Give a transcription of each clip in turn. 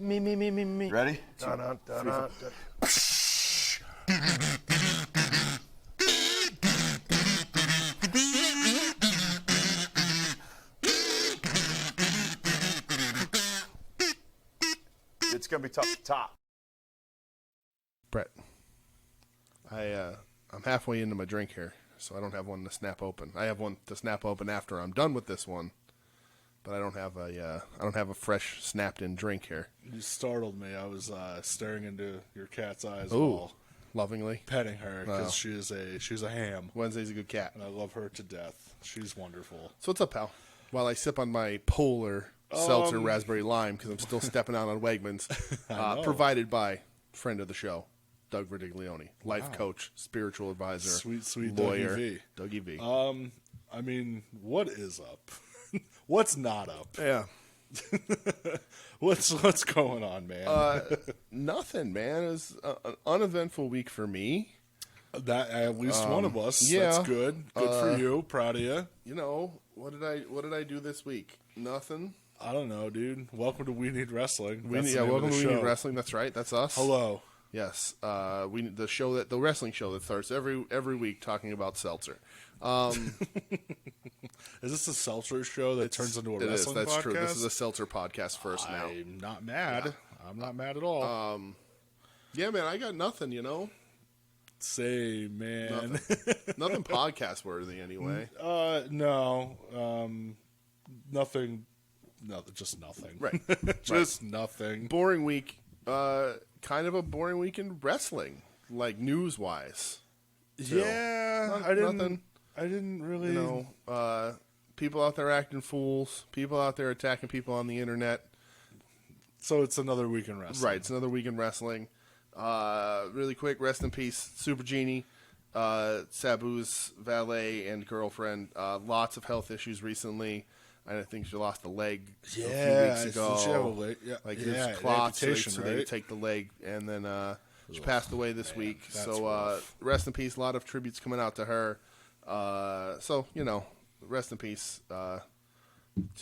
Me. Ready? It's going to be tough to top. Brett, I'm halfway into my drink here, so I don't have one to snap open. I have one to snap open after I'm done with this one, but I don't have a fresh snapped in drink here. You startled me. I was staring into your cat's eyes Ooh, while lovingly petting her because Wow. she's a ham, Wednesday's a good cat. and I love her to death. She's wonderful. So what's up, pal? While I sip on my Polar Seltzer Raspberry Lime because I'm still stepping out on Wegmans, provided by friend of the show, Doug Verdiglione, life coach, spiritual advisor, Sweet lawyer, Dougie V. Dougie V. I mean, what is up? What's not up? Yeah. What's going on, man? Nothing, man. It was an uneventful week for me. That at least one of us. yeah. That's good. Good for you. Proud of you. You know, what did I do this week? Nothing. I don't know, dude. Welcome to We Need Wrestling. Welcome to We Need Wrestling. That's right. That's us. Hello. Yes. The wrestling show that starts every week talking about seltzer. Is this a seltzer show that turns into a It is. wrestling That's podcast? true. This is a seltzer podcast first now. I'm not mad. Yeah. I'm not mad at all. Yeah, man. I got nothing. You know, Say, man. nothing podcast worthy anyway. No. Nothing. No, just nothing. Right. Just nothing. Boring week. Kind of a boring week in wrestling, like news wise. Yeah, Nothing. I didn't really. You know, people out there acting fools. People out there attacking people on the internet. So it's another week in wrestling. Right. It's another week in wrestling. Really quick, rest in peace, Super Genie, Sabu's valet and girlfriend. Lots of health issues recently. I think she lost a leg a few weeks ago. Did she have a leg? Yeah, Like yeah, there's clots, amputation, so right? they take the leg, and then she passed away this week. that's So rough. rest in peace. A lot of tributes coming out to her. So you know, rest in peace. That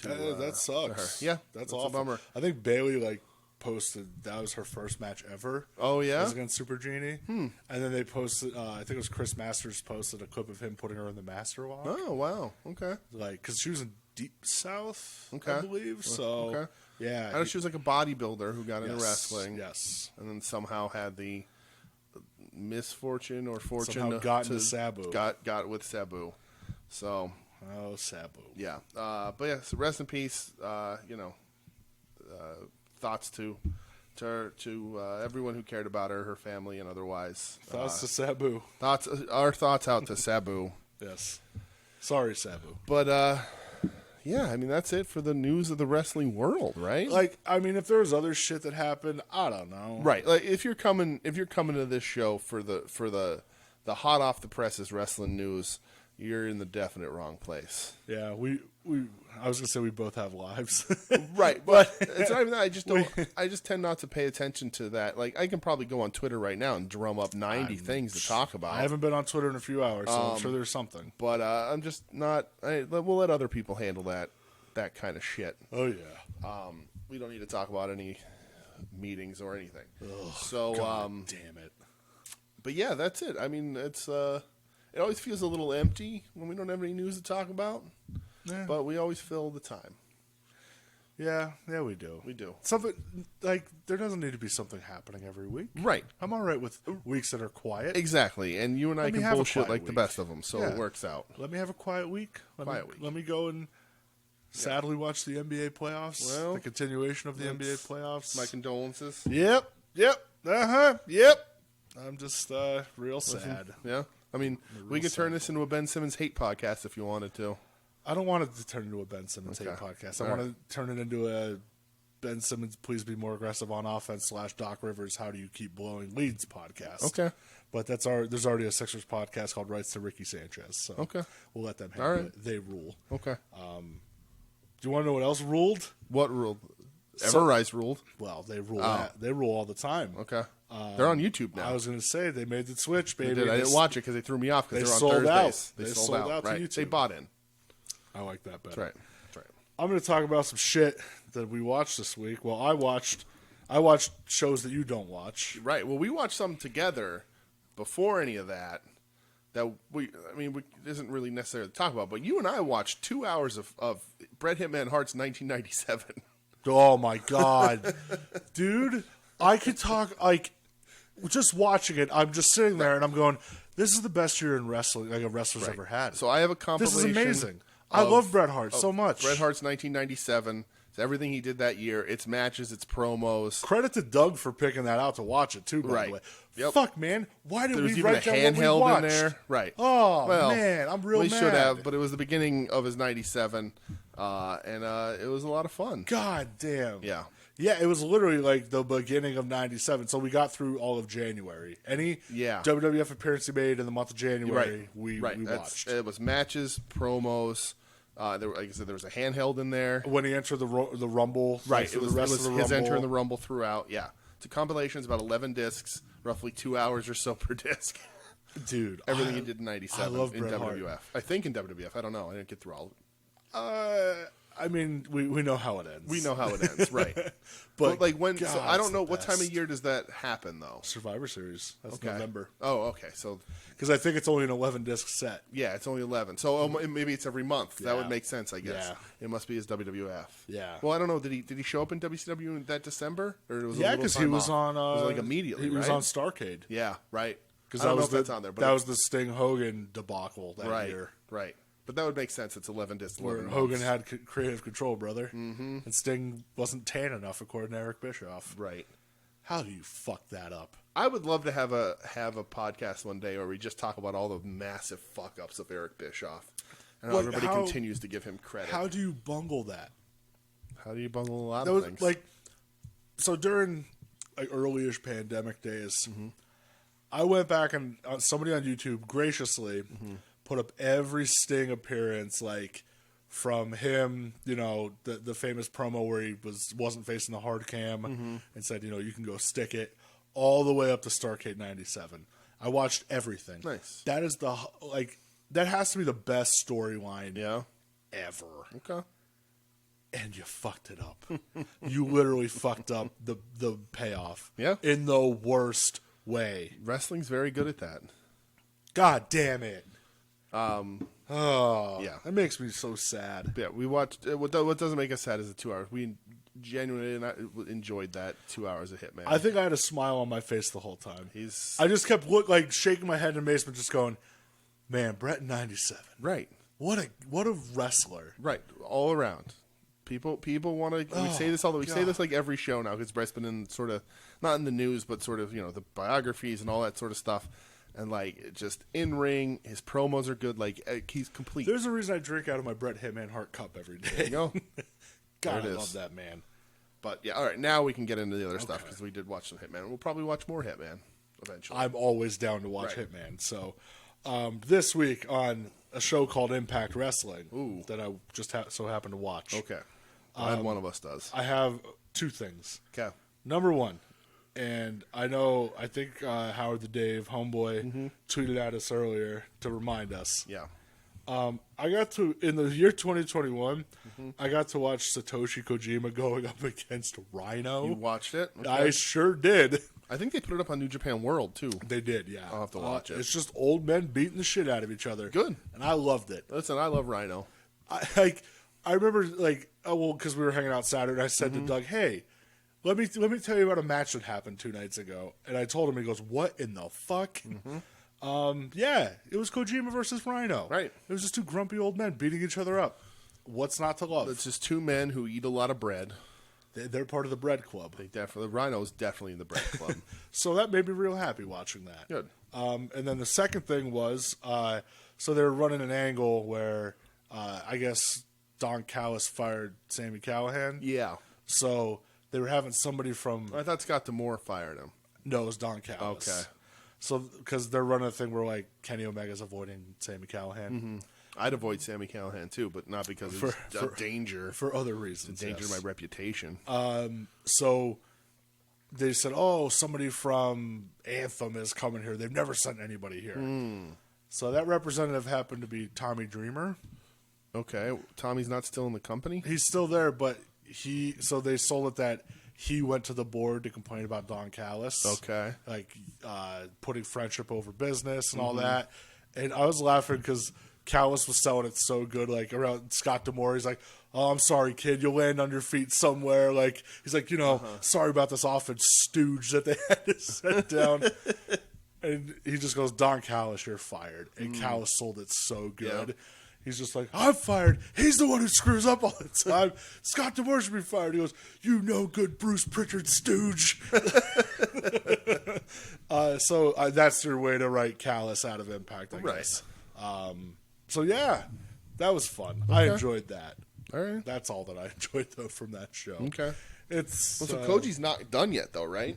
To sucks. her. Yeah, that's a awful. bummer. I think Bailey posted that was her first match ever. Oh yeah, Was against Super Genie. And then they posted. I think it was Chris Masters posted a clip of him putting her in the Master Walk. Oh wow, okay. Because she was in Deep South, Okay. I believe. So Okay. yeah, I know she was like a bodybuilder who got into Yes, wrestling. Yes. And then somehow had the misfortune or fortune Somehow got into Sabu. Got with Sabu. So Oh, Sabu. yeah. But yeah, so rest in peace. Thoughts to everyone who cared about her, her family, and otherwise. Thoughts to Sabu. Our thoughts out to Sabu. Yes. Sorry, Sabu. But yeah, I mean that's it for the news of the wrestling world, right? If there was other shit that happened, I don't know. Right. Like if you're coming to this show for the hot off the presses wrestling news, you're in the definite wrong place. Yeah, I was gonna say we both have lives. Right, but it's not even that. I just don't. I just tend not to pay attention to that. Like I can probably go on Twitter right now and drum up 90 things to talk about. I haven't been on Twitter in a few hours, so I'm sure there's something. But I'm just not. We'll let other people handle that kind of shit. Oh yeah. We don't need to talk about any meetings or anything. Ugh, So God damn it. But yeah, that's it. I mean, it's it always feels a little empty when we don't have any news to talk about. Yeah. But we always fill the time. Yeah, we do. We do. Something there doesn't need to be something happening every week. Right. I'm all right with weeks that are quiet. Exactly. And you and I Let me can have a bullshit quiet like the week. best of them, so Yeah. it works out. Let me have a quiet week. Quiet week. Let me go and sadly watch the NBA playoffs. Well, the continuation of the NBA playoffs. My condolences. Yep. I'm just real sad. Yeah. I mean, we could turn this into a Ben Simmons hate podcast if you wanted to. I don't want it to turn into a Ben Simmons hate podcast. I want to turn it into a Ben Simmons, please be more aggressive on offense / Doc Rivers, how do you keep blowing leads podcast. Okay. But there's already a Sixers podcast called Rights to Ricky Sanchez. So Okay. we'll let them handle All right. it. They rule. Okay. Do you want to know what else ruled? What ruled? Everrise ruled. Well, they rule they rule all the time. Okay. They're on YouTube now. I was going to say they made the switch, baby. I didn't watch it because they threw me off because they they're on sold Thursdays. out. They sold out to right. YouTube. They bought in. I like that better. That's right. That's right. I'm going to talk about some shit that we watched this week. Well, I watched I watch shows that you don't watch. Right. Well, we watched some together before any of that. That it isn't really necessary to talk about, but you and I watched 2 hours of Bret Hitman Hart's 1997. Oh my god, dude! I could talk like just watching it. I'm just sitting there and I'm going, "This is the best year in wrestling like a wrestler's ever had." So I have a This compilation. is amazing. I love Bret Hart so much. Bret Hart's 1997. It's everything he did that year. It's matches. It's promos. Credit to Doug for picking that out to watch it too. By the way, Yep. Fuck man, why did There was we even a write down what we handheld watched? in there, right? Oh Well, man, I'm real we mad. should have, but it was the beginning of his 97, and it was a lot of fun. God damn. Yeah. Yeah, it was literally like the beginning of 97. So we got through all of January. Any WWF appearance he made in the month of January, we watched. It was matches, promos. Like I said, there was a handheld in there. When he entered the Rumble. Right. It was his enter in the Rumble throughout. Yeah. It's a compilation. It's about 11 discs, roughly 2 hours or so per disc. Dude. Everything he did in 97 I love in Bret WWF. Hart. I think in WWF. I don't know. I didn't get through all of it. I mean, we know how it ends. We know how it ends, right? but like when? God, so I don't know it's the what time of best. year does that happen though. Survivor Series. That's Okay. November. Oh, okay. So Because I think it's only an 11 disc set. yeah, it's only 11. So maybe it's every month. That Yeah. would make sense, I guess. Yeah. It must be his WWF. Yeah. Well, I don't know. Did he show up in WCW in that December, or it was Yeah, because because he was on. it was like immediately. He was right? on Starrcade. Yeah, right. Because I don't that know was if the that's on there, but that was the Sting Hogan debacle that right, year. right. But that would make sense. It's 11 discs. Where 11 Hogan months. had creative control, brother. Mm-hmm. And Sting wasn't tan enough, according to Eric Bischoff. Right. How do you fuck that up? I would love to have a podcast one day where we just talk about all the massive fuck ups of Eric Bischoff, and how everybody continues to give him credit. How do you bungle that? How do you bungle a lot That of was things? like, so during like early-ish pandemic days, I went back and somebody on YouTube graciously put up every Sting appearance, like from him, the famous promo where he wasn't facing the hard cam and said, you can go stick it, all the way up to Starrcade 97. I watched everything. Nice. That is that has to be the best storyline ever. Okay. And you fucked it up. You literally fucked up the payoff. Yeah. In the worst way. Wrestling's very good at that. God damn it. Yeah. That makes me so sad. Yeah, we watched. What doesn't make us sad is the 2 hours. We genuinely enjoyed that 2 hours of Hitman. I think I had a smile on my face the whole time. He's I just kept shaking my head in amazement, just going, man, Bret 97. right, What a wrestler. right, all around. People want to. We say this all. We say this like every show now because Bret's been in sort of not in the news, but sort of the biographies and all that sort of stuff. And like just in ring, his promos are good. Like he's complete. There's a reason I drink out of my Bret Hitman Hart cup every day. There you go. God, There I it love is. that man. But yeah, all right. Now we can get into the other stuff because we did watch some Hitman. We'll probably watch more Hitman eventually. I'm always down to watch Right. Hitman. So this week on a show called Impact Wrestling that I just so happened to watch. Okay. Glad one of us does. I have two things. Okay. Number one, and I think Howard the Dave, homeboy, tweeted at us earlier to remind us. Yeah. I got to, in the year 2021, I got to watch Satoshi Kojima going up against Rhino. You watched it? Okay. I sure did. I think they put it up on New Japan World too. They did, yeah. I'll have to watch it. It's just old men beating the shit out of each other. Good. And I loved it. Listen, I love Rhino. I remember because we were hanging out Saturday, I said to Doug, "Hey, let me tell you about a match that happened 2 nights ago." And I told him, he goes, "What in the fuck?" Yeah, it was Kojima versus Rhino. Right. It was just two grumpy old men beating each other up. What's not to love? It's just two men who eat a lot of bread. They're part of the bread club. The Rhino's definitely in the bread club. So that made me real happy watching that. Good. And then the second thing was, so they were running an angle where I guess Don Callis fired Sami Callihan. Yeah. So they were having somebody from... I thought Scott D'Amore fired him. No, it was Don Callis. Okay. So, because they're running a thing where, like, Kenny Omega's avoiding Sami Callihan. I'd avoid Sami Callihan too, but not because it's a danger. For other reasons, Danger to yes. my reputation. So they said, oh, somebody from Anthem is coming here. They've never sent anybody here. So that representative happened to be Tommy Dreamer. Okay. Tommy's not still in the company? He's still there, but so they sold it that he went to the board to complain about Don Callis. Okay. Like, putting friendship over business and all that. And I was laughing because Callis was selling it so good. Like, around Scott D'Amore, he's like, oh, I'm sorry, kid. You'll land on your feet somewhere. Like, he's like, sorry about this offense stooge that they had to set down. And he just goes, Don Callis, you're fired. And Callis sold it so good. Yep. He's just like, I'm fired. He's the one who screws up all the time. Scott D'Amore should be fired. He goes, you no good Bruce Pritchard stooge. So that's your way to write Callis out of Impact, I guess. So, yeah, that was fun. Okay. I enjoyed that. All right. That's all that I enjoyed, though, from that show. Okay. It's Well, so Koji's not done yet, though, right?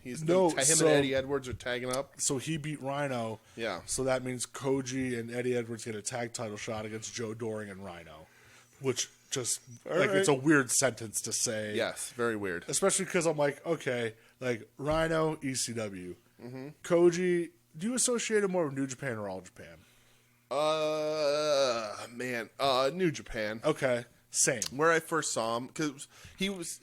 He's No, him so- and Eddie Edwards are tagging up. So he beat Rhino. Yeah. So that means Koji and Eddie Edwards get a tag title shot against Joe Doring and Rhino, which just it's a weird sentence to say. Yes, very weird. Especially because I'm like, okay, like Rhino, ECW, Koji. Do you associate him more with New Japan or All Japan? New Japan. Okay, same. Where I first saw him, because he was,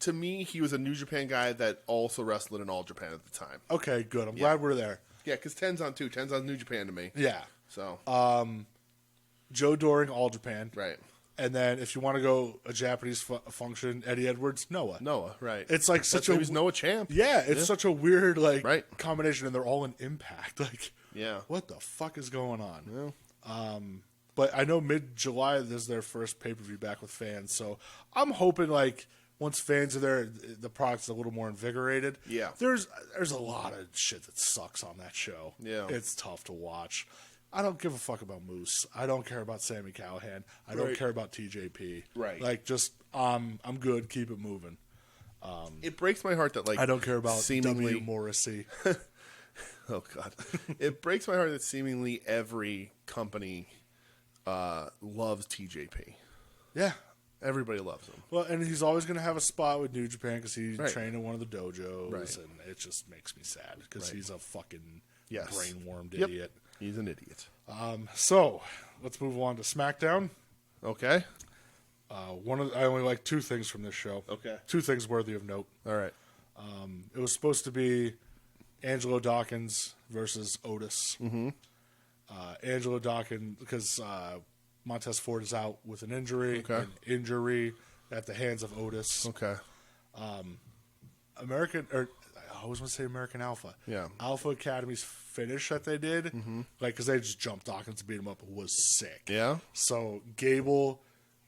to me, he was a New Japan guy that also wrestled in All Japan at the time. Okay, good. I'm glad we're there. Yeah, because Ten's on too. Ten's on New Japan to me. Yeah. So. Joe Doring, All Japan. Right. And then if you want to go a Japanese function, Eddie Edwards, Noah. Noah, right. It's like such a... He was Noah champ. Yeah, it's such a weird Right. combination, and they're all in Impact. Like, Yeah. what the fuck is going on? Yeah. But I know mid-July is their first pay-per-view back with fans, so I'm hoping like once fans are there, the product's a little more invigorated. Yeah. There's a lot of shit that sucks on that show. Yeah. It's tough to watch. I don't give a fuck about Moose. I don't care about Sammy Callahan. I don't Right. care about TJP. Right. Like, just I'm good. Keep it moving. It breaks my heart that, like, I don't care about seemingly W. Morrissey. Oh God! It breaks my heart that seemingly every company loves TJP. Yeah. Everybody loves him. Well, and he's always going to have a spot with New Japan because he Right. trained in one of the dojos, Right. and it just makes me sad because Right. he's a fucking Yes. brain-wormed Yep. idiot. He's an idiot. So, let's move on to SmackDown. Okay. I only like two things from this show. Okay. Two things worthy of note. All right. It was supposed to be Angelo Dawkins versus Otis. Mm-hmm. Angelo Dawkins, because Montez Ford is out with an injury. Okay. An injury at the hands of Otis. Okay. I always want to say American Alpha. Yeah. Alpha Academy's finish that they did, like, because they just jumped Dawkins and beat him up, was sick. Yeah. So Gable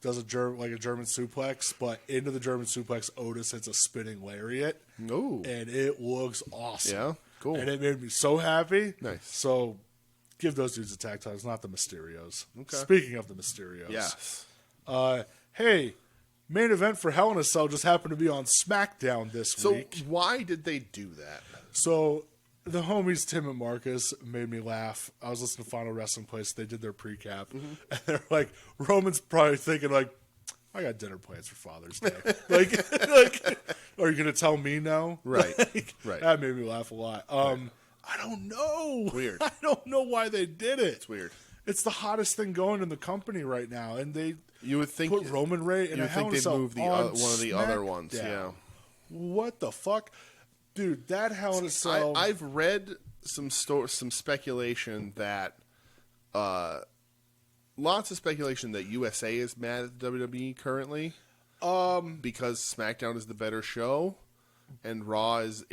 does a German suplex, but into the German suplex, Otis hits a spinning lariat. Ooh. And it looks awesome. Yeah. Cool. And it made me so happy. Nice. So give those dudes a tag titles, not the Mysterios. Okay. Speaking of the Mysterios. Yes. Hey, main event for Hell in a Cell just happened to be on SmackDown this So week. why did they do that? So the homies Tim and Marcus made me laugh. I was listening to Final Wrestling Place. They did their pre-cap. And they're like, Roman's probably thinking like, I got dinner plans for Father's Day. like, are you going to tell me no? Right. Like, Right. That made me laugh a lot. I don't know. Weird. I don't know why they did it. It's weird. It's the hottest thing going in the company right now. And they You would think put Roman Reigns in you a would Hell think in a they'd Cell move the on one of the other ones. SmackDown. Yeah. What the fuck? Dude, that Hell in a Cell... I've read some speculation that, lots of speculation that USA is mad at the WWE currently, because SmackDown is the better show, and Raw is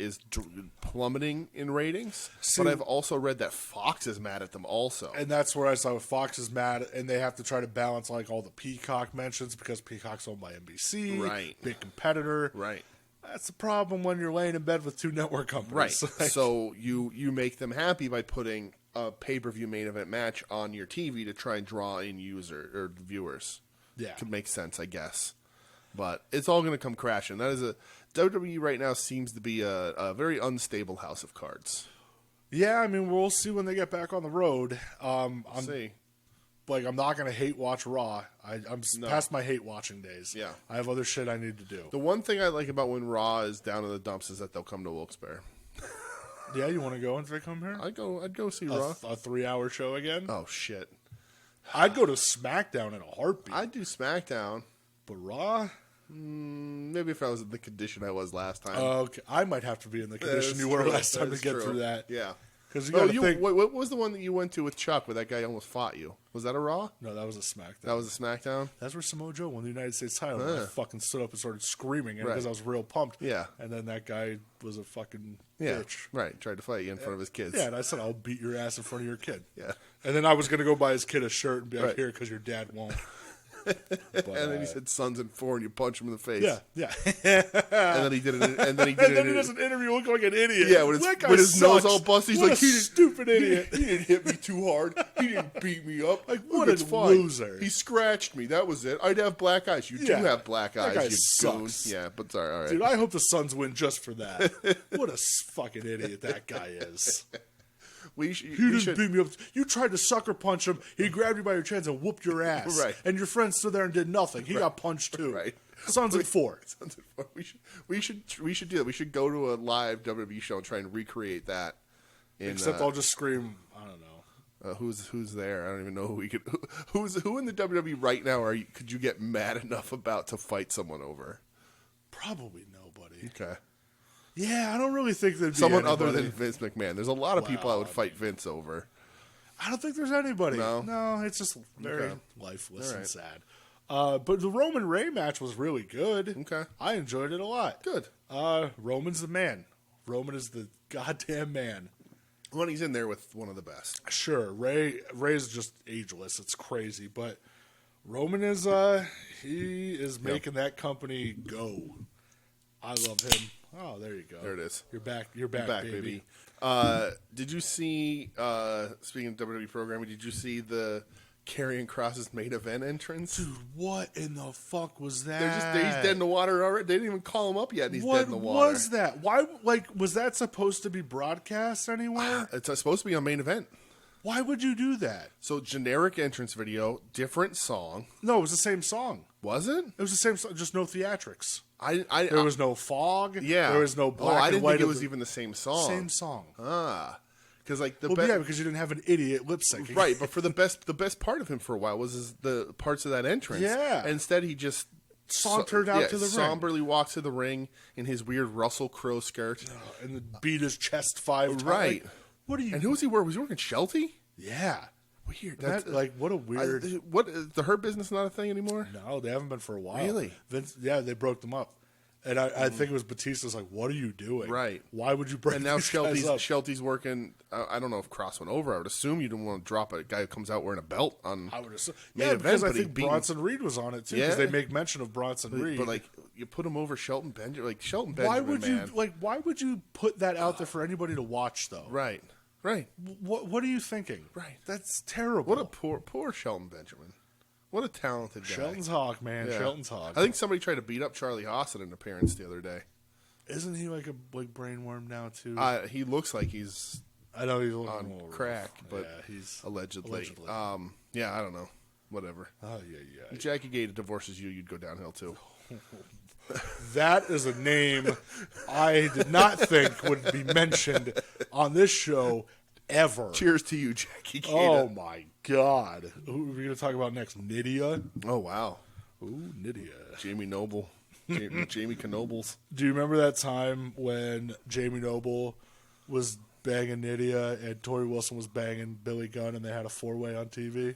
plummeting in ratings. But I've also read that Fox is mad at them also. And that's where I saw Fox is mad, and they have to try to balance like all the Peacock mentions because Peacock's owned by NBC, Right. big competitor. Right. That's the problem when you're laying in bed with two network companies. Right. Like, So you make them happy by putting a pay-per-view main event match on your TV to try and draw in viewers. yeah. Could make sense, I guess. But it's all going to come crashing. WWE right now seems to be a very unstable house of cards. Yeah, I mean, we'll see when they get back on the road. See. I'm not going to hate watch Raw. I'm past my hate watching days. Yeah. I have other shit I need to do. The one thing I like about when Raw is down in the dumps is that they'll come to Wilkes-Barre. Yeah, you want to go if they come here? I'd go see Raw. A 3-hour show again? Oh shit! I'd go to SmackDown in a heartbeat. I'd do SmackDown. But Raw? Maybe if I was in the condition I was last time. Okay, I might have to be in the condition you were last time to get through that. Yeah. Because you got to think. What was the one that you went to with Chuck where that guy almost fought you? Was that a Raw? No, that was a SmackDown. That was a SmackDown? That's where Samoa Joe won the United States title. And I fucking stood up and started screaming because I was real pumped. Yeah. And then that guy was a fucking bitch. Right. Tried to fight you in front of his kids. Yeah, and I said, I'll beat your ass in front of your kid. Yeah. And then I was going to go buy his kid a shirt and be like, here, because your dad won't. But, and then he said "sons and four," and you punch him in the face. Yeah. And then he did it. And then he does an interview looking like an idiot. Yeah, with his nose all busted. He's what like, a stupid idiot. He didn't hit me too hard. He didn't beat me up. Like, what a loser. He scratched me. That was it. I'd have black eyes. You do have black eyes. Guy You sucks. goon. Yeah, but sorry. All right. Dude, I hope the Suns win just for that. What a fucking idiot that guy is. He just beat me up. You tried to sucker punch him. He grabbed you by your chins and whooped your ass. Right. And your friend stood there and did nothing. He got punched too. Right. Sons of four. We should do that. We should go to a live WWE show and try and recreate that. Except I'll just scream. I don't know. Who's there? I don't even know who we could. Who in the WWE right now could you get mad enough about to fight someone over? Probably nobody. Okay. Yeah, I don't really think there'd be someone anybody. other than Vince McMahon. There's a lot of people I would fight Vince over. I don't think there's anybody. No, it's just very lifeless and sad. But the Roman Reigns match was really good. Okay. I enjoyed it a lot. Good. Roman's the man. Roman is the goddamn man. When he's in there with one of the best. Sure, Ray's just ageless. It's crazy, but Roman is he is making that company go. I love him. Oh, there you go. There it is. You're back. You're back, baby. Did you see? Speaking of WWE programming, did you see the Karrion Kross's main event entrance? Dude, what in the fuck was that? He's dead in the water already. They didn't even call him up yet, and he's dead in the water. What was that? Why? Like, was that supposed to be broadcast anywhere? It's supposed to be on main event. Why would you do that? So generic entrance video, different song. No, it was the same song. Was it? It was the same song, just no theatrics. There was no fog. Yeah. There was no black I and didn't white. think it was even the same song. Same song. Because like because you didn't have an idiot lip syncing. Right, but for the best part of him for a while was the parts of that entrance. Yeah. And instead he just sauntered out to the ring. Somberly walks to the ring in his weird Russell Crowe skirt. And beat his chest 5 times. Right. Like, what are you? And who was he wearing? Was he working Shelty? Yeah. Weird. What a weird. The Hurt Business not a thing anymore? No, they haven't been for a while. Really? Vince, yeah, they broke them up. And I think it was Batista's like, what are you doing? Right. Why would you break And now these guys up? Shelty's working. I don't know if Cross went over. I would assume you didn't want to drop a guy who comes out wearing a belt on. I would assume. main Yeah, event, because I but he think beat- Bronson Reed was on it too. Because they make mention of Bronson Reed. But like you put him over Shelton Benjamin. Like Shelton why Benjamin. would man. you Why would you put that out there for anybody to watch though? Right. What are you thinking? Right. That's terrible. What a poor Shelton Benjamin. What a talented guy. Shelton's hawk, man. Yeah. Shelton's hawk. I think somebody tried to beat up Charlie Haas in an appearance the other day. Isn't he like a brainworm now too? He looks like he's I know he's looking on a little crack, rough. but yeah, he's allegedly. Yeah, I don't know. Whatever. Oh yeah. If Jackie Gay divorces you, you'd go downhill too. That is a name I did not think would be mentioned on this show ever. Cheers to you, Jackie Gay. Oh my God! Who are we going to talk about next? Nydia. Oh wow. Ooh, Nydia. Jamie Noble. Jamie Knobles. Do you remember that time when Jamie Noble was banging Nydia and Tori Wilson was banging Billy Gunn and they had a 4-way on TV?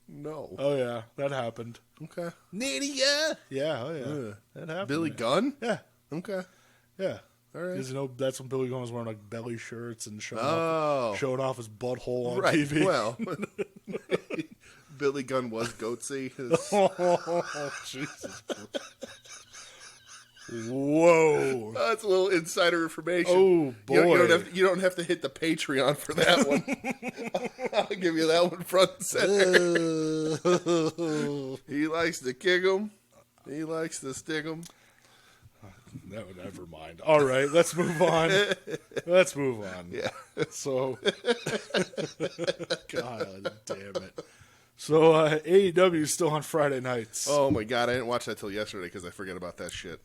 No. Oh yeah, that happened. Okay. Nydia. Yeah, oh yeah, that happened. Billy Gunn. Yeah, Okay. yeah. All right. Because that's when Billy Gunn was wearing like belly shirts and showing off his butthole on Right. TV. Well, Billy Gunn was goatsy. Oh, Jesus. Whoa. That's a little insider information. Oh, boy. You don't have to hit the Patreon for that one. I'll give you that one front and center. He likes to kick 'em. He likes to stick 'em. No, never mind. All right, let's move on. Let's move on. Yeah. So, God damn it. So, AEW is still on Friday nights. Oh, my God. I didn't watch that till yesterday because I forget about that shit.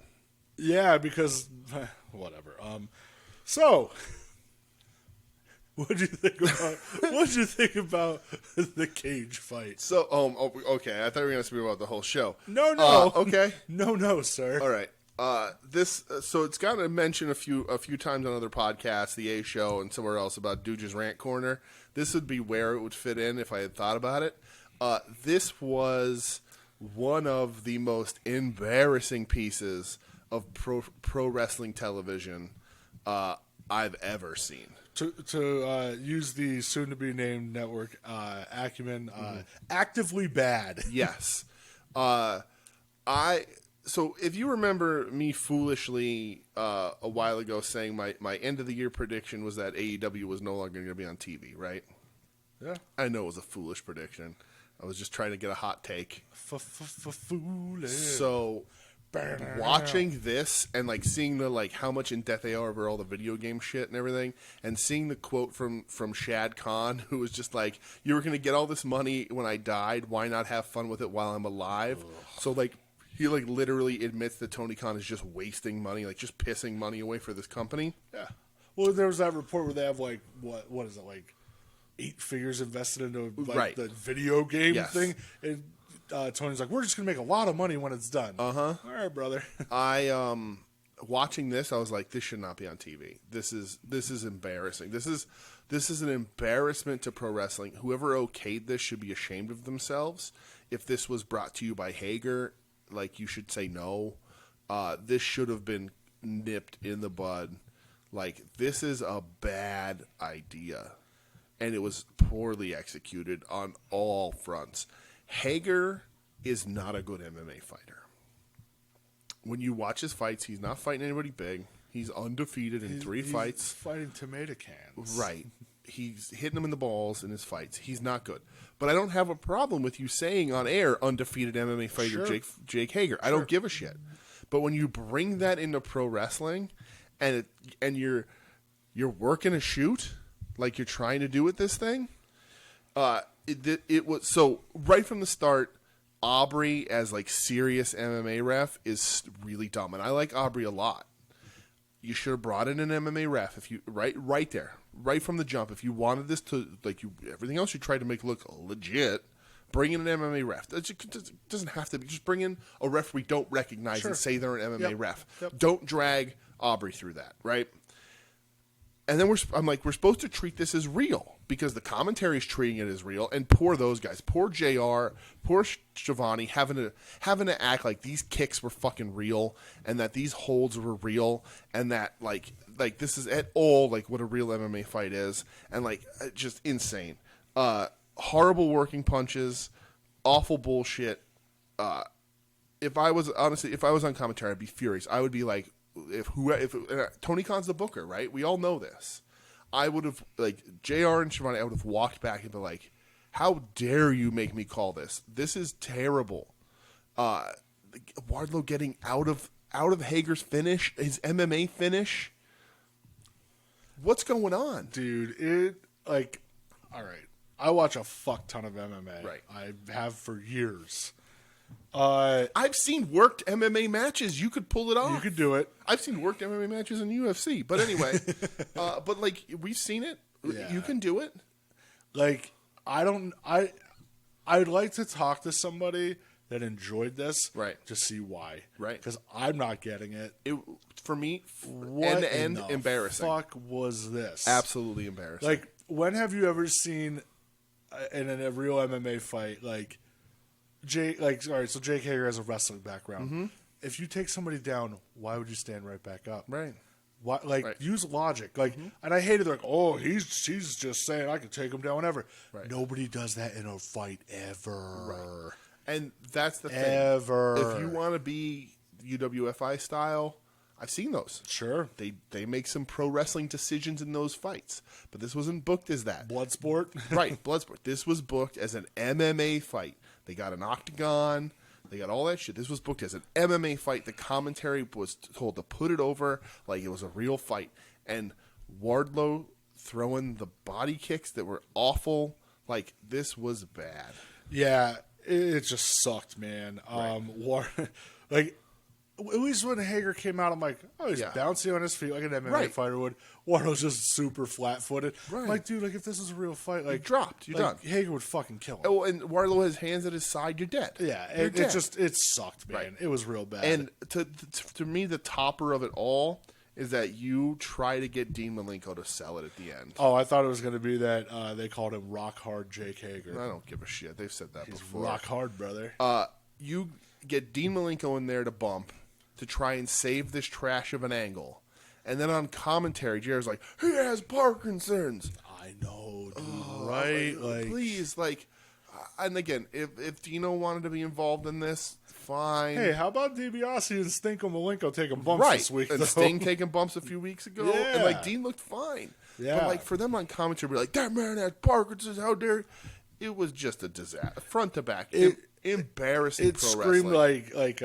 Yeah, because whatever. So What'd you think about the cage fight? So, okay. I thought we were going to speak about the whole show. No. Okay. No, sir. All right. So it's gotten mentioned a few times on other podcasts, the A Show and somewhere else about Dooge's Rant Corner. This would be where it would fit in if I had thought about it. This was one of the most embarrassing pieces of pro wrestling television I've ever seen. To use the soon-to-be-named network acumen, actively bad. Yes. So if you remember me foolishly a while ago saying my end-of-the-year prediction was that AEW was no longer going to be on TV, right? Yeah. I know it was a foolish prediction. I was just trying to get a hot take. Foolish. So watching this and like seeing the like how much in depth they are over all the video game shit and everything, and seeing the quote from Shad Khan, who was just like, "You were going to get all this money when I died. Why not have fun with it while I'm alive?" Ugh. So like he like literally admits that Tony Khan is just wasting money, like just pissing money away for this company. Yeah. Well, there was that report where they have like what is it, like 8 figures invested into like the video game thing, and Tony's like, "We're just gonna make a lot of money when it's done." All right, brother. I watching this, I was like, "This should not be on TV. This is embarrassing. This is an embarrassment to pro wrestling. Whoever okayed this should be ashamed of themselves. If this was brought to you by Hager, like you should say no. This should have been nipped in the bud. Like this is a bad idea." And it was poorly executed on all fronts. Hager is not a good MMA fighter. When you watch his fights, he's not fighting anybody big. He's undefeated in 3 fights. He's fighting tomato cans. Right. He's hitting them in the balls in his fights. He's not good. But I don't have a problem with you saying on air, undefeated MMA fighter Jake Hager. I don't give a shit. But when you bring that into pro wrestling and you're working a shoot like you're trying to do with this thing, it was so right from the start. Aubrey as like serious MMA ref is really dumb, and I like Aubrey a lot. You should have brought in an MMA ref if you right there, right from the jump. If you wanted this to everything else you tried to make look legit, bring in an MMA ref. It doesn't have to be. Just bring in a ref we don't recognize and say they're an MMA ref. Yep. Don't drag Aubrey through that, right? And then I'm like, we're supposed to treat this as real because the commentary is treating it as real. And poor those guys, poor JR, poor Shivani, having to act like these kicks were fucking real and that these holds were real and that like this is at all like what a real MMA fight is, and like just insane, horrible working punches, awful bullshit. If I was on commentary, I'd be furious. I would be like, if Tony Khan's the booker, right? We all know this. I would have, like, JR and Shivani, I would have walked back and been like, how dare you make me call this? This is terrible. Wardlow getting out of Hager's finish, his MMA finish. What's going on? Dude, all right. I watch a fuck ton of MMA. Right. I have for years. I've seen worked MMA matches. You could pull it off. You could do it. I've seen worked MMA matches in UFC. But anyway, but like we've seen it. Yeah. You can do it. Like I'd like to talk to somebody that enjoyed this, right? To see why, right? Because I'm not getting it. It for me, what end embarrassing. Fuck was this? Absolutely embarrassing. Like, when have you ever seen in a real MMA fight like? All right, so Jake Hager has a wrestling background. Mm-hmm. If you take somebody down, why would you stand right back up? Right. Why, use logic. And I hated like, oh, he's just saying I can take him down whenever. Right. Nobody does that in a fight ever. Right. And that's the thing. Ever. If you want to be UWFI style, I've seen those. Sure. They make some pro wrestling decisions in those fights, but this wasn't booked as that. Bloodsport. Right, Bloodsport. This was booked as an MMA fight. They got an octagon. They got all that shit. This was booked as an MMA fight. The commentary was told to put it over like it was a real fight. And Wardlow throwing the body kicks that were awful. Like, this was bad. Yeah, it just sucked, man. Right. at least when Hager came out, I'm like, oh, he's bouncing on his feet like an MMA fighter would. Wardlow's just super flat-footed. Right. I'm like, dude, like if this was a real fight, like you're done. Hager would fucking kill him. Oh, and Wardlow has hands at his side. You're dead. Yeah, it sucked, man. Right. It was real bad. And to me, the topper of it all is that you try to get Dean Malenko to sell it at the end. Oh, I thought it was going to be that they called him Rock Hard Jake Hager. I don't give a shit. They've said that before. Rock hard, brother. You get Dean Malenko in there to bump to try and save this trash of an angle. And then on commentary, Jared's like, he has Parkinson's. I know, dude. Right? Like, please, like, and again, if Dino wanted to be involved in this, fine. Hey, how about DiBiase and Stinko Malenko taking bumps this week? And though? Sting taking bumps a few weeks ago. Yeah. And, like, Dean looked fine. Yeah. But, like, for them on commentary, be like, that man has Parkinson's, how dare. It was just a disaster. Front to back. Embarrassing It pro screamed wrestling. like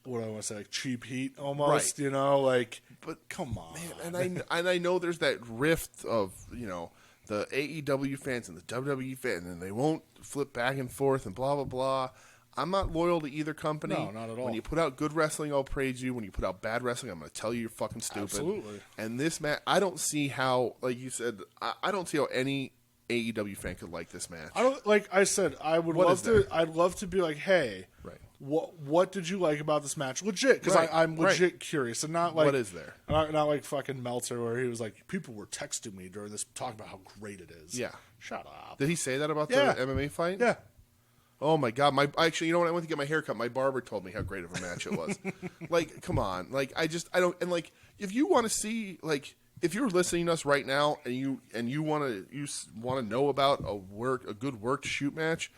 what do I want to say, like cheap heat almost, you know, like. But come on, man, and I know there's that rift of the AEW fans and the WWE fans, and they won't flip back and forth and blah blah blah. I'm not loyal to either company. No, not at all. When you put out good wrestling, I'll praise you. When you put out bad wrestling, I'm going to tell you you're fucking stupid. Absolutely. And this match, I don't see how, like you said, I don't see how any AEW fan could like this match. I don't like. I said I would What love is there? to. I'd love to be like, hey, Right. What did you like about this match? Legit, because Right. I'm legit curious, and not like What is there? Not like fucking Meltzer, where he was like, people were texting me during this, talking about how great it is. Yeah. Shut up. Did he say that about Yeah. the MMA fight? Yeah. Oh my god! Actually, you know what? I went to get my hair cut. My barber told me how great of a match it was. Like, come on! Like, I don't. And like, if you want to see, like, if you're listening to us right now and you want to know about a good worked shoot match,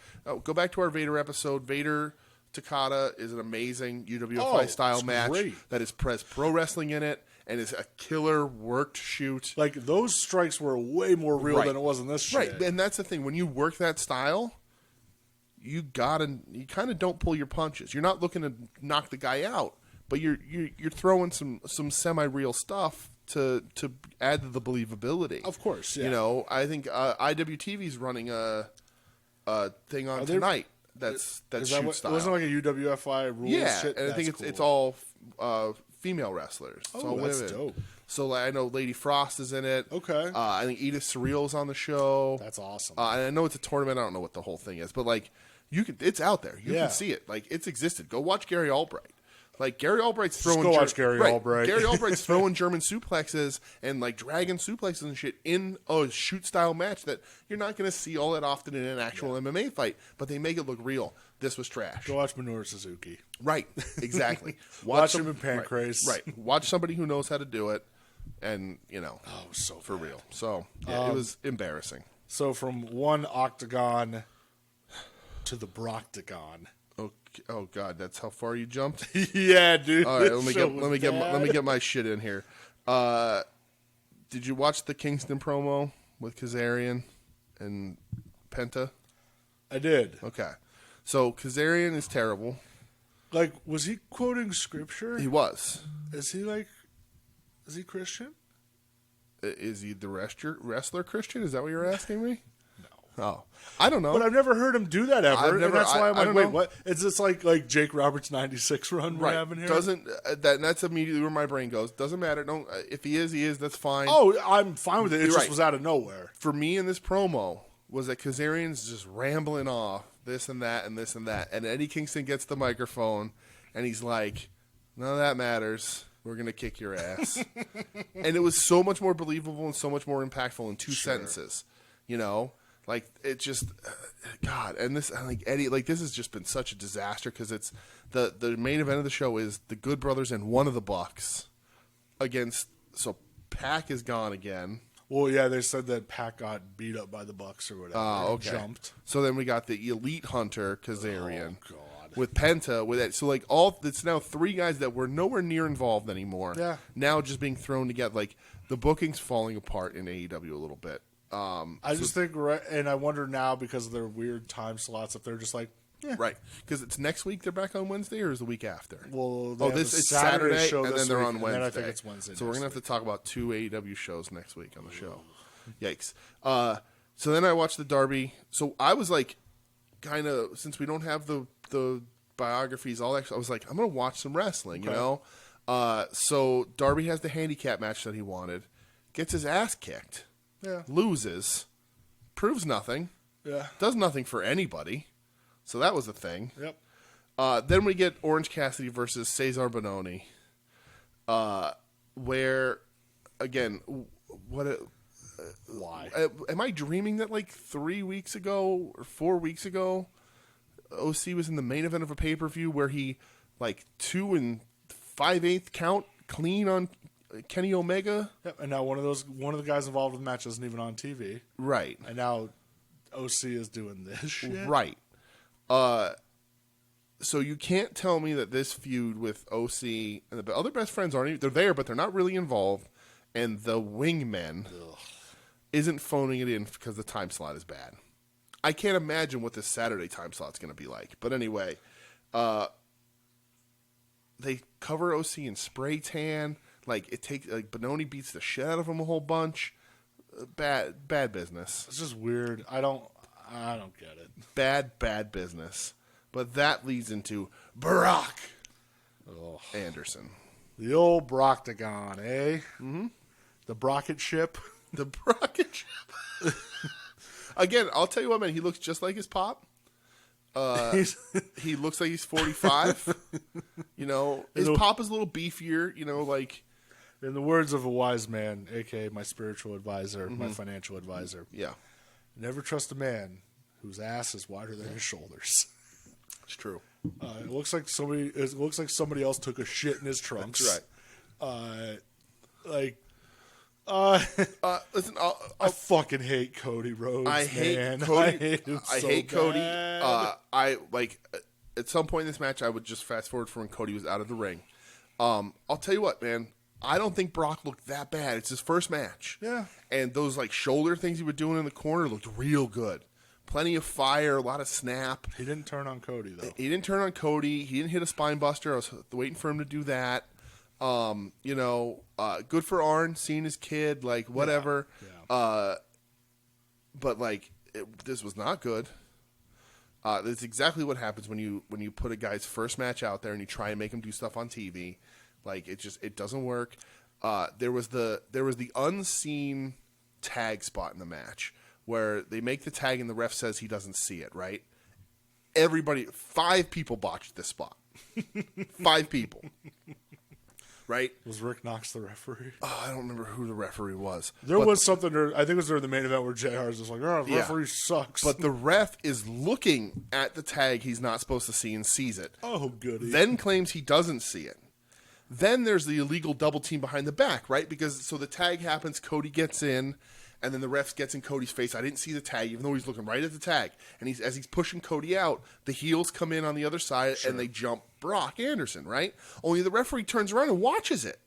go back to our Vader episode. Vader Takada is an amazing UWFI style it's match great. that is pro wrestling in it and is a killer worked shoot. Like those strikes were way more real Right. than it was in this shit. Right, and that's the thing. When you work that style, you kind of don't pull your punches. You're not looking to knock the guy out, but you're throwing some semi-real stuff to add to the believability. Of course, yeah. You know, I think IWTV's running a thing on tonight. That's shoot style. Wasn't it like a UWFI rules Yeah, shit? and I think That's it's cool. all female wrestlers. It's all that's women. dope. So like, I know Lady Frost is in it. Okay. I think Edith Surreal's on the show. That's awesome. And I know it's a tournament. I don't know what the whole thing is, but like it's out there. You Yeah. can see it. Like it's existed. Go watch Gary Albright. Like Gary Albright's throwing. go watch Gary Albright. Gary Albright's throwing German suplexes and like dragon suplexes and shit in a shoot style match that you're not going to see all that often in an actual MMA fight. But they make it look real. This was trash. Go watch Minoru Suzuki. Right. Exactly. Watch him in Pancrase. Right. Watch somebody who knows how to do it, and So for real. So yeah, it was embarrassing. So from one octagon to the Broctagon. Oh God, that's how far you jumped. Yeah, dude. All right, this let me show get my shit in here. Did you watch the Kingston promo with Kazarian and Penta? I did. Okay, so Kazarian is terrible. Like, was he quoting scripture? He was. Is he Christian? Is he the wrestler Christian? Is that what you're asking me? No. Oh, I don't know. But I've never heard him do that ever. I've never- and that's why I'm I like, don't wait, know. what? Is this like Jake Roberts' 96 run we're having here? Doesn't that's immediately where my brain goes. Doesn't matter. Don't if he is. That's fine. Oh, I'm fine with it. It You're just right. was out of nowhere. For me in this promo was that Kazarian's just rambling off this and that and this and that, and Eddie Kingston gets the microphone and he's like, "None of that matters. We're gonna kick your ass." And it was so much more believable and so much more impactful in two sentences. You know, like it just, God. And this, like Eddie, like this has just been such a disaster because it's the main event of the show is the Good Brothers and one of the Bucks against. So Pac is gone again. Well, yeah, they said that Pac got beat up by the Bucks or whatever. Oh, and okay. Jumped. So then we got the Elite Hunter Kazarian. Oh, God. With Penta, with it. So like it's now three guys that were nowhere near involved anymore. Yeah. Now just being thrown together. Like the booking's falling apart in AEW a little bit. I just think, and I wonder now because of their weird time slots, if they're just like, Right, because it's next week. They're back on Wednesday, or is the week after? well, they Oh, have this a it's Saturday, show and this then they're week, on Wednesday. And then I think it's Wednesday. So we're next gonna have week. to talk about two AEW shows next week on the show. Yikes! So then I watched the Derby. So I was like, kind of, since we don't have the biographies, all that. I was like, I'm going to watch some wrestling, Okay. you know? So Darby has the handicap match that he wanted, gets his ass kicked, Yeah. loses, proves nothing, Yeah. does nothing for anybody. So that was a thing. Yep. Then we get Orange Cassidy versus Cesar Bononi, where, again, Why? am I dreaming that like 3 weeks ago or 4 weeks ago, OC was in the main event of a pay-per-view where he like 2 5/8 count clean on Kenny Omega? Yep. And now one of the guys involved with the match isn't even on TV. Right. And now OC is doing this shit. Right. So you can't tell me that this feud with OC and the other best friends aren't even, they're there, but they're not really involved, and the wingmen isn't phoning it in because the time slot is bad. I can't imagine what this Saturday time slot's going to be like. But anyway, they cover OC in spray tan. Like Bononi beats the shit out of him a whole bunch. Bad business. It's just weird. I don't get it. Bad business. But that leads into Brock Anderson. The old Broctagon, eh? Mm-hmm. The Brocket ship. The Brocket ship. Again, I'll tell you what, man. He looks just like his pop. He looks like he's 45. You know, his pop is a little beefier. You know, like in the words of a wise man, aka my spiritual advisor, my financial advisor. Yeah, never trust a man whose ass is wider than his shoulders. It's true. It looks like somebody else took a shit in his trunks. That's right. Listen, I fucking hate Cody Rhodes. I hate man. Cody. I hate him I so hate Cody. bad. I like at some point in this match, I would just fast forward from when Cody was out of the ring. I'll tell you what, man. I don't think Brock looked that bad. It's his first match. Yeah. And those like shoulder things he was doing in the corner looked real good. Plenty of fire, a lot of snap. He didn't turn on Cody though. He didn't turn on Cody. He didn't hit a spine buster. I was waiting for him to do that. You know, good for Arn, seeing his kid, like whatever. Yeah. But like, this was not good. That's exactly what happens when you put a guy's first match out there and you try and make him do stuff on TV. Like it doesn't work. There was the unseen tag spot in the match where they make the tag and the ref says he doesn't see it. Right? 5 people botched this spot. 5 people. Right? Was Rick Knox the referee? Oh, I don't remember who the referee was. There was something. I think it was during the main event where JR's just like, "Oh, the referee sucks." But the ref is looking at the tag he's not supposed to see and sees it. Oh, goody. Then claims he doesn't see it. Then there's the illegal double team behind the back, right? So the tag happens, Cody gets in, and then the ref gets in Cody's face. I didn't see the tag, even though he's looking right at the tag. And as he's pushing Cody out, the heels come in on the other side, and they jump Brock Anderson, right? Only the referee turns around and watches it.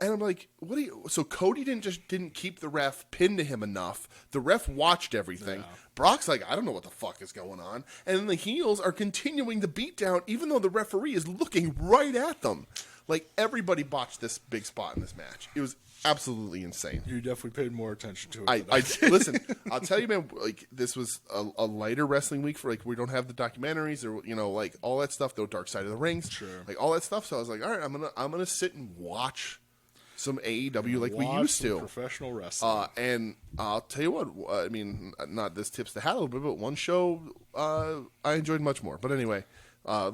And I'm like, what do you... So Cody didn't keep the ref pinned to him enough. The ref watched everything. Yeah. Brock's like, I don't know what the fuck is going on. And then the heels are continuing the beatdown, even though the referee is looking right at them. Like, everybody botched this big spot in this match. It was absolutely insane. You definitely paid more attention to it. Listen, I'll tell you, man, like, this was a lighter wrestling week for, like, we don't have the documentaries or, you know, like, all that stuff, the Dark Side of the Rings. Sure. Like, all that stuff. So I was like, all right, I'm gonna sit and watch some AEW like we used to. Professional wrestling. And I'll tell you what, I mean, not this tips the hat a little bit, but one show I enjoyed much more. But anyway, yeah.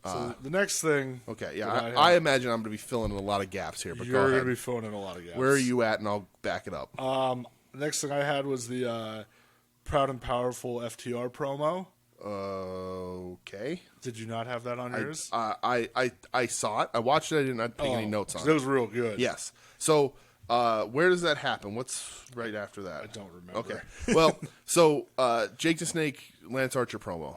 So the next thing... Okay, yeah, I imagine I'm going to be filling in a lot of gaps here. But you're going to be filling in a lot of gaps. Where are you at, and I'll back it up. The next thing I had was the Proud and Powerful FTR promo. Okay. Did you not have that on yours? I saw it. I watched it. I didn't take any notes on it. It was real good. Yes. So where does that happen? What's right after that? I don't remember. Okay. Well, so Jake the Snake, Lance Archer promo.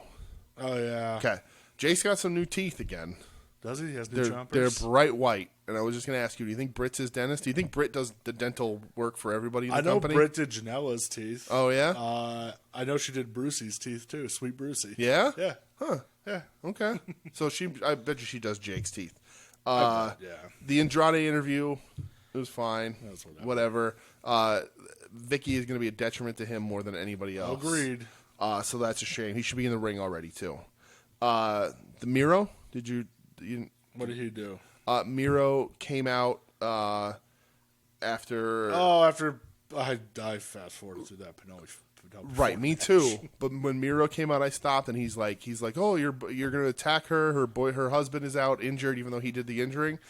Oh, yeah. Okay. Jake's got some new teeth again. Does he? He has new chompers? They're bright white. And I was just going to ask you, do you think Britt's his dentist? Do you think Britt does the dental work for everybody in the company? I know Britt did Janela's teeth. Oh, yeah? I know she did Brucey's teeth, too. Sweet Brucey. Yeah? Yeah. Huh. Yeah. Okay. So I bet you she does Jake's teeth. Yeah. The Andrade interview, it was fine. Whatever. Vicky is going to be a detriment to him more than anybody else. Agreed. So that's a shame. He should be in the ring already too. The Miro, What did he do? Miro came out after. Oh, after I fast forwarded through that Pinelli. Right, me too. But when Miro came out, I stopped, and he's like, "Oh, you're going to attack her. Her husband is out injured, even though he did the injuring."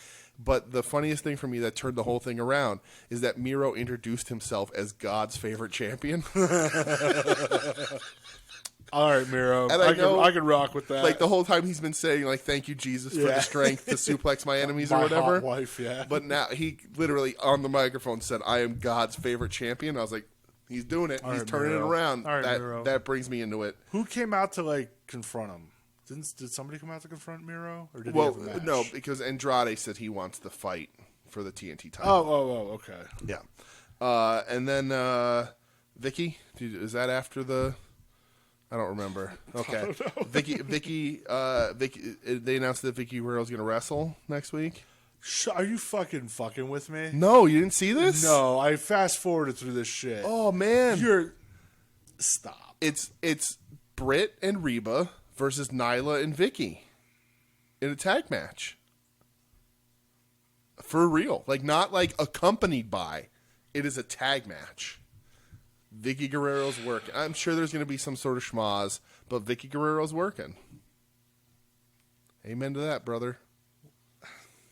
But the funniest thing for me that turned the whole thing around is that Miro introduced himself as God's favorite champion. All right, Miro. And I can rock with that. Like the whole time he's been saying, like, "Thank you, Jesus, for the strength to suplex my enemies" or whatever. Hot wife, yeah. But now he literally on the microphone said, "I am God's favorite champion." I was like, "He's doing it. He's turning it around." All right, Miro. That brings me into it. Who came out to like confront him? Did somebody come out to confront Miro, or did he have a match? No, because Andrade said he wants the fight for the TNT title. Oh, okay. Yeah. And then Vicky, is that after the? I don't remember. Okay. I don't know. Vicky. They announced that Vicky Guerrero's going to wrestle next week. Are you fucking with me? No, you didn't see this? No, I fast forwarded through this shit. Oh man, Stop. It's Britt and Reba versus Nyla and Vicky in a tag match. For real. Like, not like accompanied by. It is a tag match. Vicky Guerrero's working. I'm sure there's going to be some sort of schmoz, but Vicky Guerrero's working. Amen to that, brother.